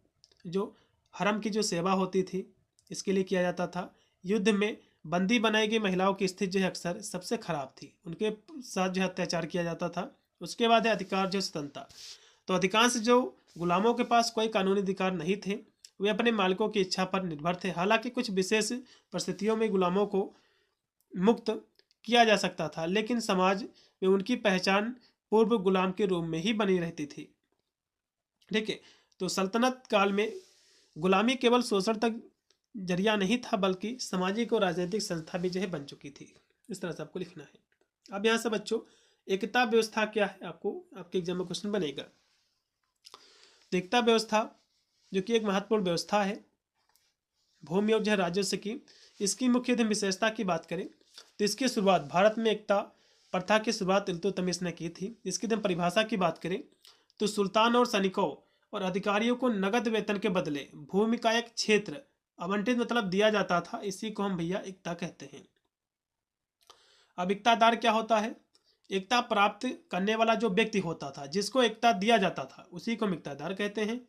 जो हरम की जो सेवा होती थी, इसके लिए किया जाता था। युद्ध में बंदी बनाई गई महिलाओं की स्थिति जो है अक्सर सबसे खराब थी, उनके साथ जो है अत्याचार किया जाता था। उसके बाद है अधिकार जो स्वतंत्रता, तो अधिकांश जो गुलामों के पास कोई कानूनी अधिकार नहीं थे, वे अपने मालिकों की इच्छा पर निर्भर थे। हालांकि कुछ विशेष परिस्थितियों में गुलामों को मुक्त किया जा सकता था, लेकिन समाज में उनकी पहचान पूर्व गुलाम के रूप में ही बनी रहती थी। ठीक है, तो सल्तनत काल में गुलामी केवल शोषण तक जरिया नहीं था बल्कि सामाजिक और राजनीतिक संस्था भी जो है बन चुकी थी। इस तरह से आपको लिखना है। अब यहाँ से बच्चों एकता व्यवस्था क्या है, आपको आपके एग्जाम में क्वेश्चन बनेगा। तो एकता व्यवस्था जो कि एक महत्वपूर्ण व्यवस्था है भूमि और जो है राजस्व की, इसकी मुख्य विशेषता की बात करें तो इसकी शुरुआत भारत में एकता प्रथा की शुरुआत इल्तुतमिश ने की थी। इसकी परिभाषा की बात करें तो सुल्तान और सैनिकों और अधिकारियों को नगद वेतन के बदले भूमि का एक क्षेत्र आवंटित मतलब दिया जाता था, इसी को हम भैया एकता कहते हैं। अब एकतादार क्या होता है? एकता प्राप्त करने वाला जो व्यक्ति होता था, जिसको एकता दिया जाता था, उसी को हम एकतादार कहते हैं।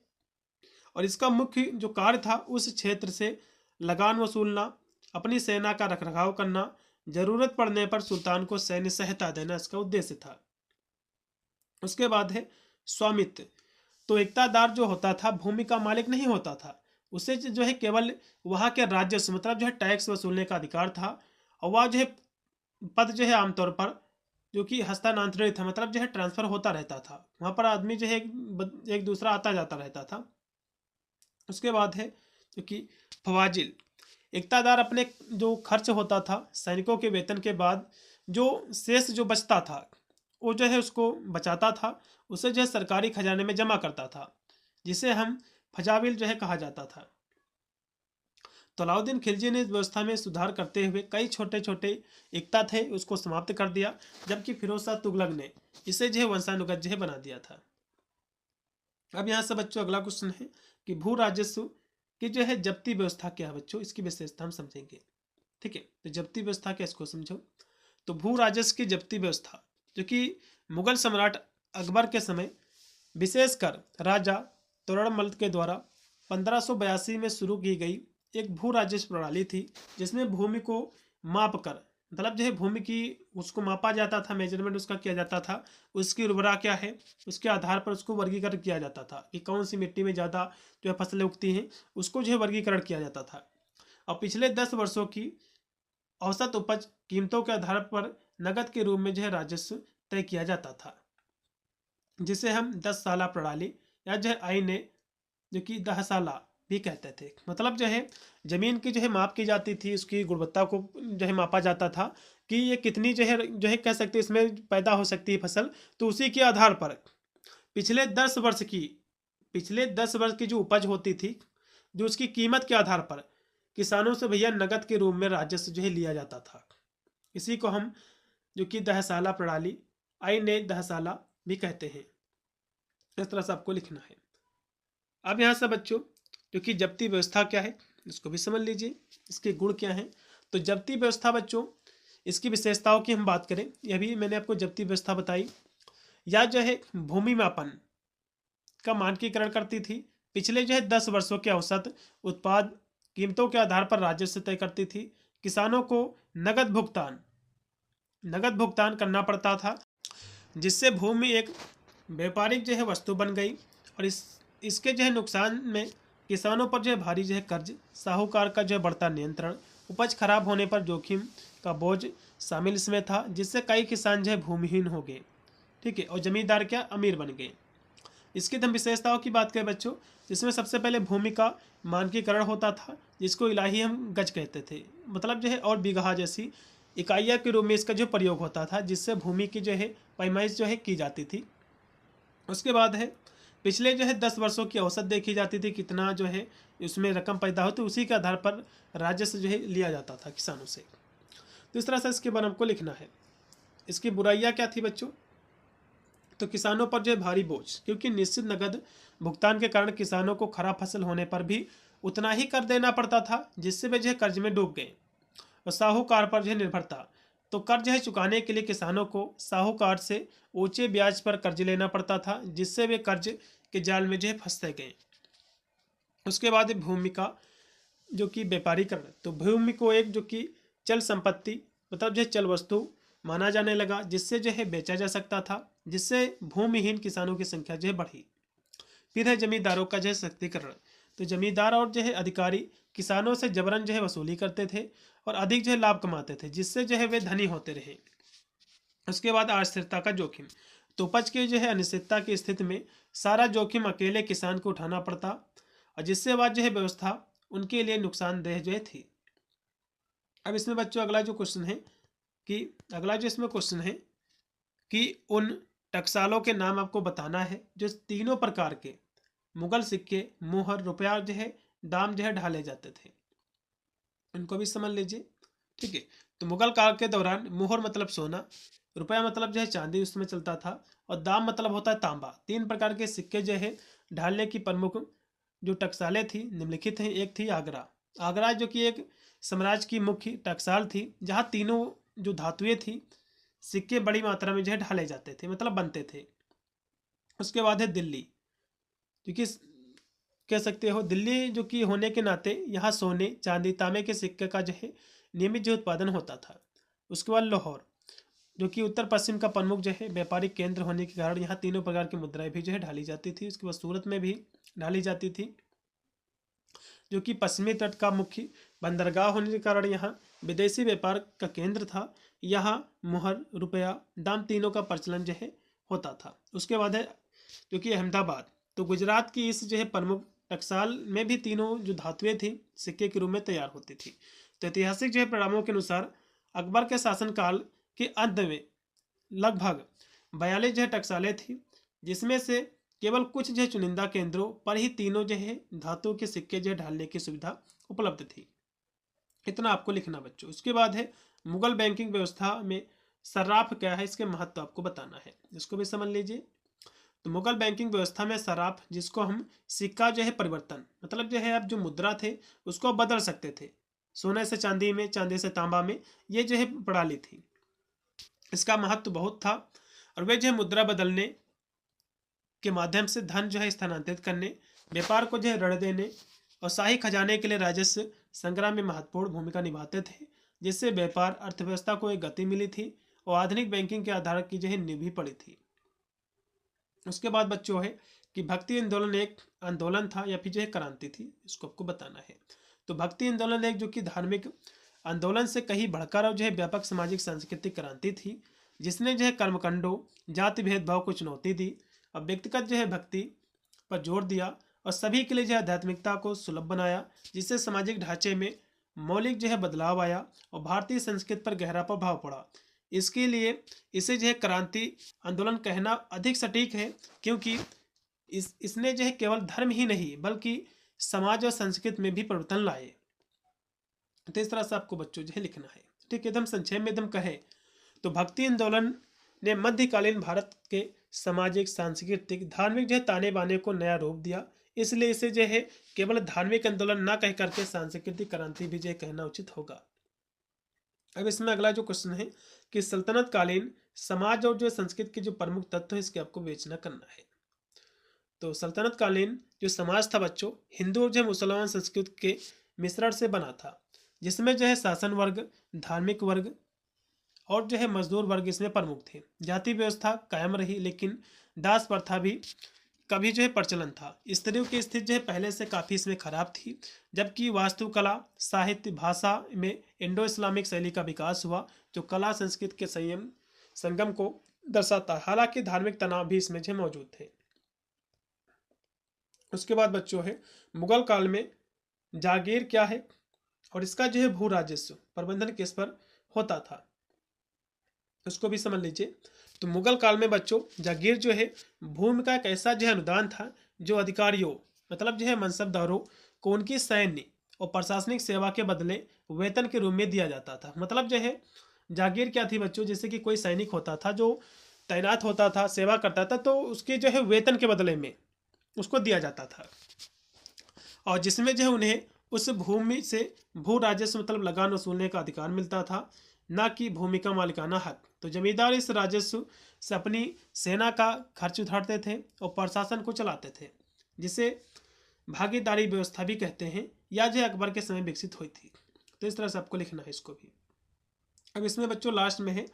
और इसका मुख्य जो कार्य था उस क्षेत्र से लगान वसूलना, अपनी सेना का रखरखाव करना, जरूरत पड़ने पर सुल्तान को सैन्य सहायता देना इसका उद्देश्य था। उसके बाद है स्वामित्व। तो एकतादार जो होता था भूमि का मालिक नहीं होता था, उसे जो है केवल वहाँ के राजस्व मतलब जो है टैक्स वसूलने का अधिकार था। और वह जो है पद जो है आमतौर पर जो कि हस्तांतरित था मतलब जो है ट्रांसफर होता रहता था, वहाँ पर आदमी जो है एक दूसरा आता जाता रहता था। उसके बाद है जो कि फवाजिल। एकतादार अपने जो खर्च होता था सैनिकों के वेतन के बाद जो शेष जो बचता था वो जो है उसको बचाता था, उसे जो है सरकारी खजाने में जमा करता था, जिसे हम फजाविल जो है कहा जाता था। तो अलाउद्दीन खिलजी ने इस व्यवस्था में सुधार करते हुए कई छोटे छोटे एकता थे उसको समाप्त कर दिया, जबकि फिरोज शाह तुगलक ने इसे जो है वंशानुगत जो है बना दिया था। अब यहाँ से बच्चों अगला क्वेश्चन है कि भू राजस्व की जो है जब्ती व्यवस्था क्या है बच्चों, इसकी विशेषता हम समझेंगे। ठीक है, तो जब्ती व्यवस्था क्या, इसको समझो। तो भू राजस्व की जब्ती व्यवस्था जो कि मुगल सम्राट अकबर के समय विशेषकर राजा तोरड़मल के द्वारा 1582 में शुरू की गई एक भू राजस्व प्रणाली थी, जिसमें भूमि को माप कर मतलब जो है भूमि की उसको मापा जाता था, मेजरमेंट उसका किया जाता था, उसकी उर्वरा क्या है उसके आधार पर उसको वर्गीकरण किया जाता था कि कौन सी मिट्टी में ज़्यादा जो है फसलें उगती हैं, उसको जो है वर्गीकरण किया जाता था। और पिछले 10 वर्षों की औसत उपज कीमतों के आधार पर नगद के रूप में जो है राजस्व तय किया जाता था, जिसे हम 10 साला प्रणाली या जो है आईने जो कि 10 साला भी कहते थे। मतलब जो है जमीन की जो है माप की जाती थी, उसकी गुणवत्ता को जो है मापा जाता था कि ये कितनी जो है कह सकते इसमें पैदा हो सकती है फसल, तो उसी के आधार पर पिछले 10 वर्ष की जो उपज होती थी, जो उसकी कीमत के आधार पर किसानों से भैया नगद के रूप में राजस्व जो है लिया जाता था। इसी को हम जो कि 10 साला प्रणाली आईने 10 साला भी कहते हैं। इस तरह से आपको लिखना है। अब यहाँ से बच्चों जो कि जब्ती व्यवस्था क्या है इसको भी समझ लीजिए, इसके गुण क्या हैं। तो जब्ती व्यवस्था बच्चों इसकी विशेषताओं की हम बात करें, यह भी मैंने आपको जब्ती व्यवस्था बताई, या जो है भूमि मापन का मानकीकरण करती थी, पिछले जो है 10 वर्षों के औसत उत्पाद कीमतों के आधार पर राजस्व तय करती थी, किसानों को नगद भुगतान करना पड़ता था, जिससे भूमि एक व्यापारिक जो है वस्तु बन गई। और इसके जो है नुकसान में किसानों पर जो है भारी जो है कर्ज, साहूकार का जो है बढ़ता नियंत्रण, उपज खराब होने पर जोखिम का बोझ शामिल इसमें था, जिससे कई किसान जो है भूमिहीन हो गए। ठीक है, और जमींदार क्या अमीर बन गए। इसकी हम विशेषताओं की बात करें बच्चों, जिसमें सबसे पहले भूमि का मानकीकरण होता था, जिसको इलाही हम गज कहते थे, मतलब जो है और बीघा जैसी इकाइयाँ के रूप में इसका जो प्रयोग होता था, जिससे भूमि की जो है पैमाइश जो है की जाती थी। उसके बाद है पिछले जो है 10 वर्षों की औसत देखी जाती थी, कितना जो है उसमें रकम पैदा होती, उसी के आधार पर राजस्व जो है लिया जाता था किसानों से। तो इस तरह से इसके बारे में हमको लिखना है। इसकी बुराइयाँ क्या थी बच्चों? तो किसानों पर जो है भारी बोझ, क्योंकि निश्चित नगद भुगतान के कारण किसानों को खराब फसल होने पर भी उतना ही कर देना पड़ता था, जिससे वे जो है कर्ज में डूब गए। और साहूकार पर जो है निर्भरता, तो कर्ज है चुकाने के लिए किसानों को साहूकार से ऊंचे ब्याज पर कर्ज लेना पड़ता था, जिससे वे कर्ज के जाल में जो है फंसते गए। उसके बाद भूमि का जो कि व्यापारीकरण, तो भूमि को एक जो कि चल संपत्ति मतलब जो है चल वस्तु माना जाने लगा, जिससे जो है बेचा जा सकता था, जिससे भूमिहीन किसानों की संख्या जो है बढ़ी। फिर है जमींदारों का जो है सशक्तिकरण, तो जमींदार और जो है अधिकारी किसानों से जबरन जो है वसूली करते थे और अधिक जो है लाभ कमाते थे, जिससे जो है वे धनी होते रहे। उसके बाद अस्थिरता का जोखिम, तो उपज की जो है अनिश्चितता की स्थिति में सारा जोखिम अकेले किसान को उठाना पड़ता, और जिससे बाद जो है व्यवस्था उनके लिए नुकसानदेह जो है थी। अब इसमें बच्चों अगला जो इसमें क्वेश्चन है कि उन टकसालों के नाम आपको बताना है जो तीनों प्रकार के मुगल सिक्के, मुहर, रुपया जो है, दाम जो है ढाले जाते थे, उनको भी समझ लीजिए। ठीक है, तो मुगल काल के दौरान मुहर मतलब सोना, रुपया मतलब जो है चांदी उसमें चलता था, और दाम मतलब होता है तांबा। तीन प्रकार के सिक्के जो है ढालने की प्रमुख जो टकसालें थी निम्नलिखित हैं। एक थी आगरा। आगरा जो कि एक साम्राज्य की मुख्य टकसाल थी, जहाँ तीनों जो धातुएं थी सिक्के बड़ी मात्रा में जो है ढाले जाते थे, मतलब बनते थे। उसके बाद है दिल्ली, क्योंकि कह सकते हो दिल्ली जो कि होने के नाते यहाँ सोने, चांदी, तांबे के सिक्के का जो है नियमित जो उत्पादन होता था। उसके बाद लाहौर, जो कि उत्तर पश्चिम का प्रमुख जो है व्यापारिक केंद्र होने के कारण यहाँ तीनों प्रकार की मुद्राएं भी जो है ढाली जाती थी। उसके बाद सूरत में भी ढाली जाती थी, जो कि पश्चिमी तट का मुख्य बंदरगाह होने के कारण यहाँ विदेशी व्यापार का केंद्र था। यहाँ मुहर, रुपया, दाम तीनों का प्रचलन जो है होता था। उसके बाद है जो कि अहमदाबाद, तो गुजरात की इस जो है प्रमुख टकसाल में भी तीनों जो धातुएं थी सिक्के के रूप में तैयार होती थी। तो ऐतिहासिक जो है परिणामों के अनुसार अकबर के शासनकाल के अंत में लगभग 42 जो है टकसालें थी, जिसमें से केवल कुछ जो है चुनिंदा केंद्रों पर ही तीनों जो है धातु के सिक्के जो है ढालने की सुविधा उपलब्ध थी। इतना आपको लिखना बच्चों। उसके बाद है मुगल बैंकिंग व्यवस्था में सराफ क्या है, इसके महत्व आपको बताना है, इसको भी समझ लीजिए। तो मुगल बैंकिंग व्यवस्था में सराफ, जिसको हम सिक्का जो है परिवर्तन, मतलब जो है आप जो मुद्रा थे उसको बदल सकते थे, सोने से चांदी में, चांदी से तांबा में, ये जो है प्रणाली थी। इसका महत्व बहुत था, और वे जो है मुद्रा बदलने के माध्यम से धन जो है स्थानांतरित करने, व्यापार को जो है ऋण देने और शाही खजाने के लिए राजस्व संग्रह में महत्वपूर्ण भूमिका निभाते थे, जिससे व्यापार अर्थव्यवस्था को एक गति मिली थी और आधुनिक बैंकिंग के आधार की जो है नींव भी पड़ी थी। उसके बाद बच्चों है कि भक्ति आंदोलन एक आंदोलन था या फिर जो है क्रांति थी, इसको आपको बताना है। तो भक्ति आंदोलन एक जो कि धार्मिक आंदोलन से कहीं बढ़कर और जो है व्यापक सामाजिक सांस्कृतिक क्रांति थी, जिसने जो है कर्मकांडों, जाति भेदभाव को चुनौती दी और व्यक्तिगत जो है भक्ति पर जोर दिया और सभी के लिए जो है आध्यात्मिकता को सुलभ बनाया, जिससे सामाजिक ढांचे में मौलिक जो है बदलाव आया और भारतीय संस्कृति पर गहरा प्रभाव पड़ा। इसके लिए इसे जो है क्रांति आंदोलन कहना अधिक सटीक है, क्योंकि इसने जो है केवल धर्म ही नहीं बल्कि समाज और संस्कृति में भी परिवर्तन लाए। तो इस तरह से आपको बच्चों जो है लिखना है। ठीक है, एकदम संक्षेप में एकदम कहे तो भक्ति आंदोलन ने मध्यकालीन भारत के सामाजिक, सांस्कृतिक, धार्मिक जो है ताने बाने को नया रूप दिया। इसलिए इसे जो है केवल धार्मिक आंदोलन ना कह करके सांस्कृतिक क्रांति भी जो है कहना उचित होगा। अब इसमें अगला जो क्वेश्चन है कि सल्तनत कालीन समाज और जो संस्कृति के जो प्रमुख तत्व है इसके आपको विवेचना करना है। तो सल्तनत कालीन जो समाज था बच्चों, हिंदू और जो मुसलमान संस्कृति के मिश्रण से बना था, जिसमें जो है शासन वर्ग, धार्मिक वर्ग और जो है मजदूर वर्ग इसमें प्रमुख थे। जाति व्यवस्था कायम रही, लेकिन दास प्रथा भी कभी जो है प्रचलन था। स्त्रियों की स्थिति जो है पहले से काफ़ी इसमें खराब थी, जबकि वास्तुकला, साहित्य, भाषा में इंडो इस्लामिक शैली का विकास हुआ, जो कला संस्कृति के संगम को दर्शाता है। हालांकि धार्मिक तनाव भी इसमें जो है मौजूद थे। उसके बाद बच्चों है मुगल काल में जागीर क्या है और इसका जो है भू राजस्व प्रबंधन किस पर होता था, उसको भी समझ लीजिए। तो मुगल काल में बच्चों जागीर जो है भूमि का एक ऐसा जो है अनुदान था जो अधिकारियों, मतलब जो है मनसबदारों को उनकी सैन्य और प्रशासनिक सेवा के बदले वेतन के रूप में दिया जाता था। मतलब जो है जागीर क्या थी बच्चों, जैसे कि कोई सैनिक होता था जो तैनात होता था, सेवा करता था, तो उसके जो है वेतन के बदले में उसको दिया जाता था, और जिसमें जो है उन्हें उस भूमि से भू राजस्व मतलब लगान वसूलने का अधिकार मिलता था, ना कि भूमि का मालिकाना हक। तो जमींदार इस राजस्व से अपनी सेना का खर्च उठाते थे और प्रशासन को चलाते थे, जिसे भागीदारी व्यवस्था भी कहते हैं, या जो अकबर के समय विकसित हुई थी। तो इस तरह से आपको लिखना है इसको भी। अब इसमें बच्चों लास्ट में है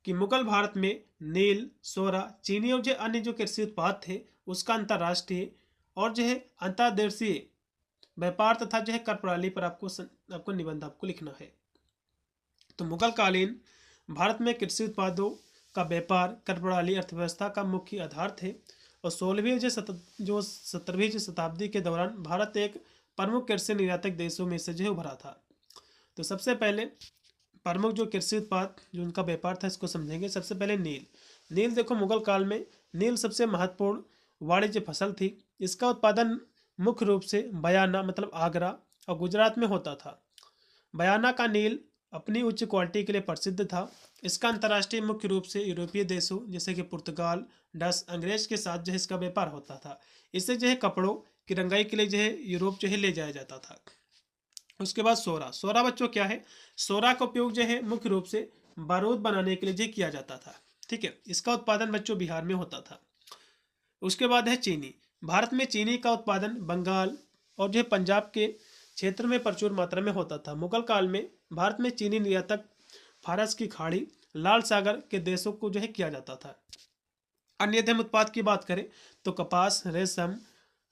कि मुगल भारत में नील, सोरा, चीनी और जो अन्य जो कृषि उत्पाद थे उसका अंतर्राष्ट्रीय और जो है अंतर्देशीय व्यापार तथा जो है कर प्रणाली पर आपको निबंध आपको लिखना है। तो मुगल कालीन भारत में कृषि उत्पादों का व्यापार, कर प्रणाली अर्थव्यवस्था का मुख्य आधार थे, और 16वीं जो 17वीं शताब्दी के दौरान भारत एक प्रमुख कृषि निर्यातक देशों में से जो है उभरा था। तो सबसे पहले प्रमुख जो कृषि उत्पाद जो उनका व्यापार था इसको समझेंगे। सबसे पहले नील। नील देखो मुगल काल में नील सबसे महत्वपूर्ण वाणिज्य फसल थी। इसका उत्पादन मुख्य रूप से बयाना मतलब आगरा और गुजरात में होता था। बयाना का नील अपनी उच्च क्वालिटी के लिए प्रसिद्ध था। इसका अंतर्राष्ट्रीय मुख्य रूप से यूरोपीय देशों जैसे कि पुर्तगाल, डच, अंग्रेज के साथ जो है इसका व्यापार होता था। इससे जो है कपड़ों की रंगाई के लिए जो है यूरोप जो है ले जाया जाता था। उसके बाद सोरा। सोरा बच्चों क्या है? सोरा का उपयोग जो है मुख्य रूप से बारूद बनाने के लिए जो किया जाता था। ठीक है, इसका उत्पादन बच्चों बिहार में होता था। उसके बाद है चीनी। भारत में चीनी का उत्पादन बंगाल और जो है पंजाब के क्षेत्र में प्रचुर मात्रा में होता था। मुगल काल में भारत में चीनी निर्यातक फारस की खाड़ी, लाल सागर के देशों को जो है किया जाता था। अन्य धर्म उत्पाद की बात करें तो कपास, रेशम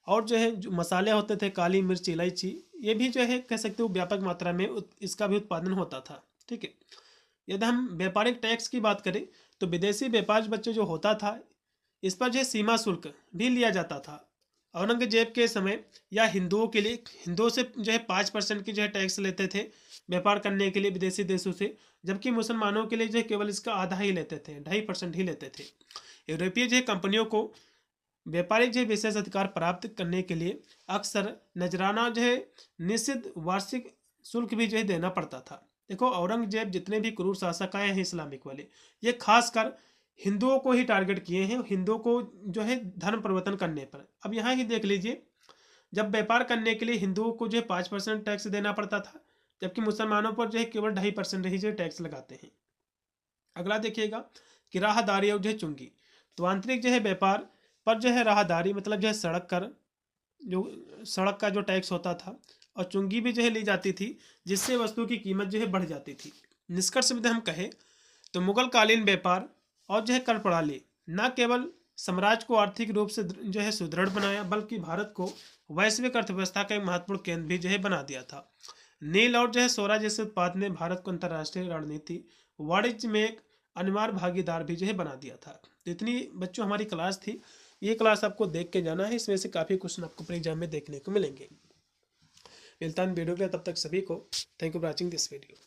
और जो है जो मसाले होते थे, काली मिर्च, इलायची, ये भी जो है कह सकते हो व्यापक मात्रा में इसका भी उत्पादन होता था। ठीक है, यदि हम व्यापारिक टैक्स की बात करें तो विदेशी व्यापार बच्चे जो होता था इस पर जो है सीमा शुल्क भी लिया जाता था। औरंगजेब के समय या हिंदुओं के लिए हिंदुओं से जो है 5% की जो है टैक्स लेते थे व्यापार करने के लिए विदेशी देशों से, जबकि मुसलमानों के लिए जो है केवल इसका आधा ही लेते थे, 2.5% ही लेते थे। यूरोपीय जो है कंपनियों को व्यापारिक जो है विशेष अधिकार प्राप्त करने के लिए अक्सर नजराना जो है निश्चित वार्षिक शुल्क भी जो है देना पड़ता था। देखो औरंगजेब जितने भी क्रूर शासक आए हैं इस्लामिक वाले, ये खासकर हिंदुओं को ही टारगेट किए हैं, हिंदुओं को जो है धर्म परिवर्तन करने पर। अब यहाँ ही देख लीजिए, जब व्यापार करने के लिए हिंदुओं को जो है 5% टैक्स देना पड़ता था, जबकि मुसलमानों पर जो है केवल 2.5% ही जो है टैक्स लगाते हैं। अगला देखिएगा कि राहदारी और जो है चुंगी। तो आंतरिक जो है व्यापार पर जो है राहदारी मतलब जो है सड़क कर, जो सड़क का जो टैक्स होता था, और चुंगी भी जो है ली जाती थी, जिससे वस्तु की कीमत जो है बढ़ जाती थी। निष्कर्ष में हम कहें तो मुगल कालीन व्यापार और जो है कर प्रणाली न केवल साम्राज्य को आर्थिक रूप से जो है सुदृढ़ बनाया, बल्कि भारत को वैश्विक अर्थव्यवस्था का एक महत्वपूर्ण केंद्र भी जो है बना दिया था। नील और जो है सोरा जैसे उत्पाद ने भारत को अंतर्राष्ट्रीय रणनीति वाणिज्य में एक अनिवार्य भागीदार भी जो है बना दिया था। तो इतनी बच्चों हमारी क्लास थी। ये क्लास आपको देख के जाना है, इसमें से काफ़ी क्वेश्चन आपको अपने एग्जाम में देखने को मिलेंगे। मिलता है वीडियो के लिए, तब तक सभी को thank you for watching this video.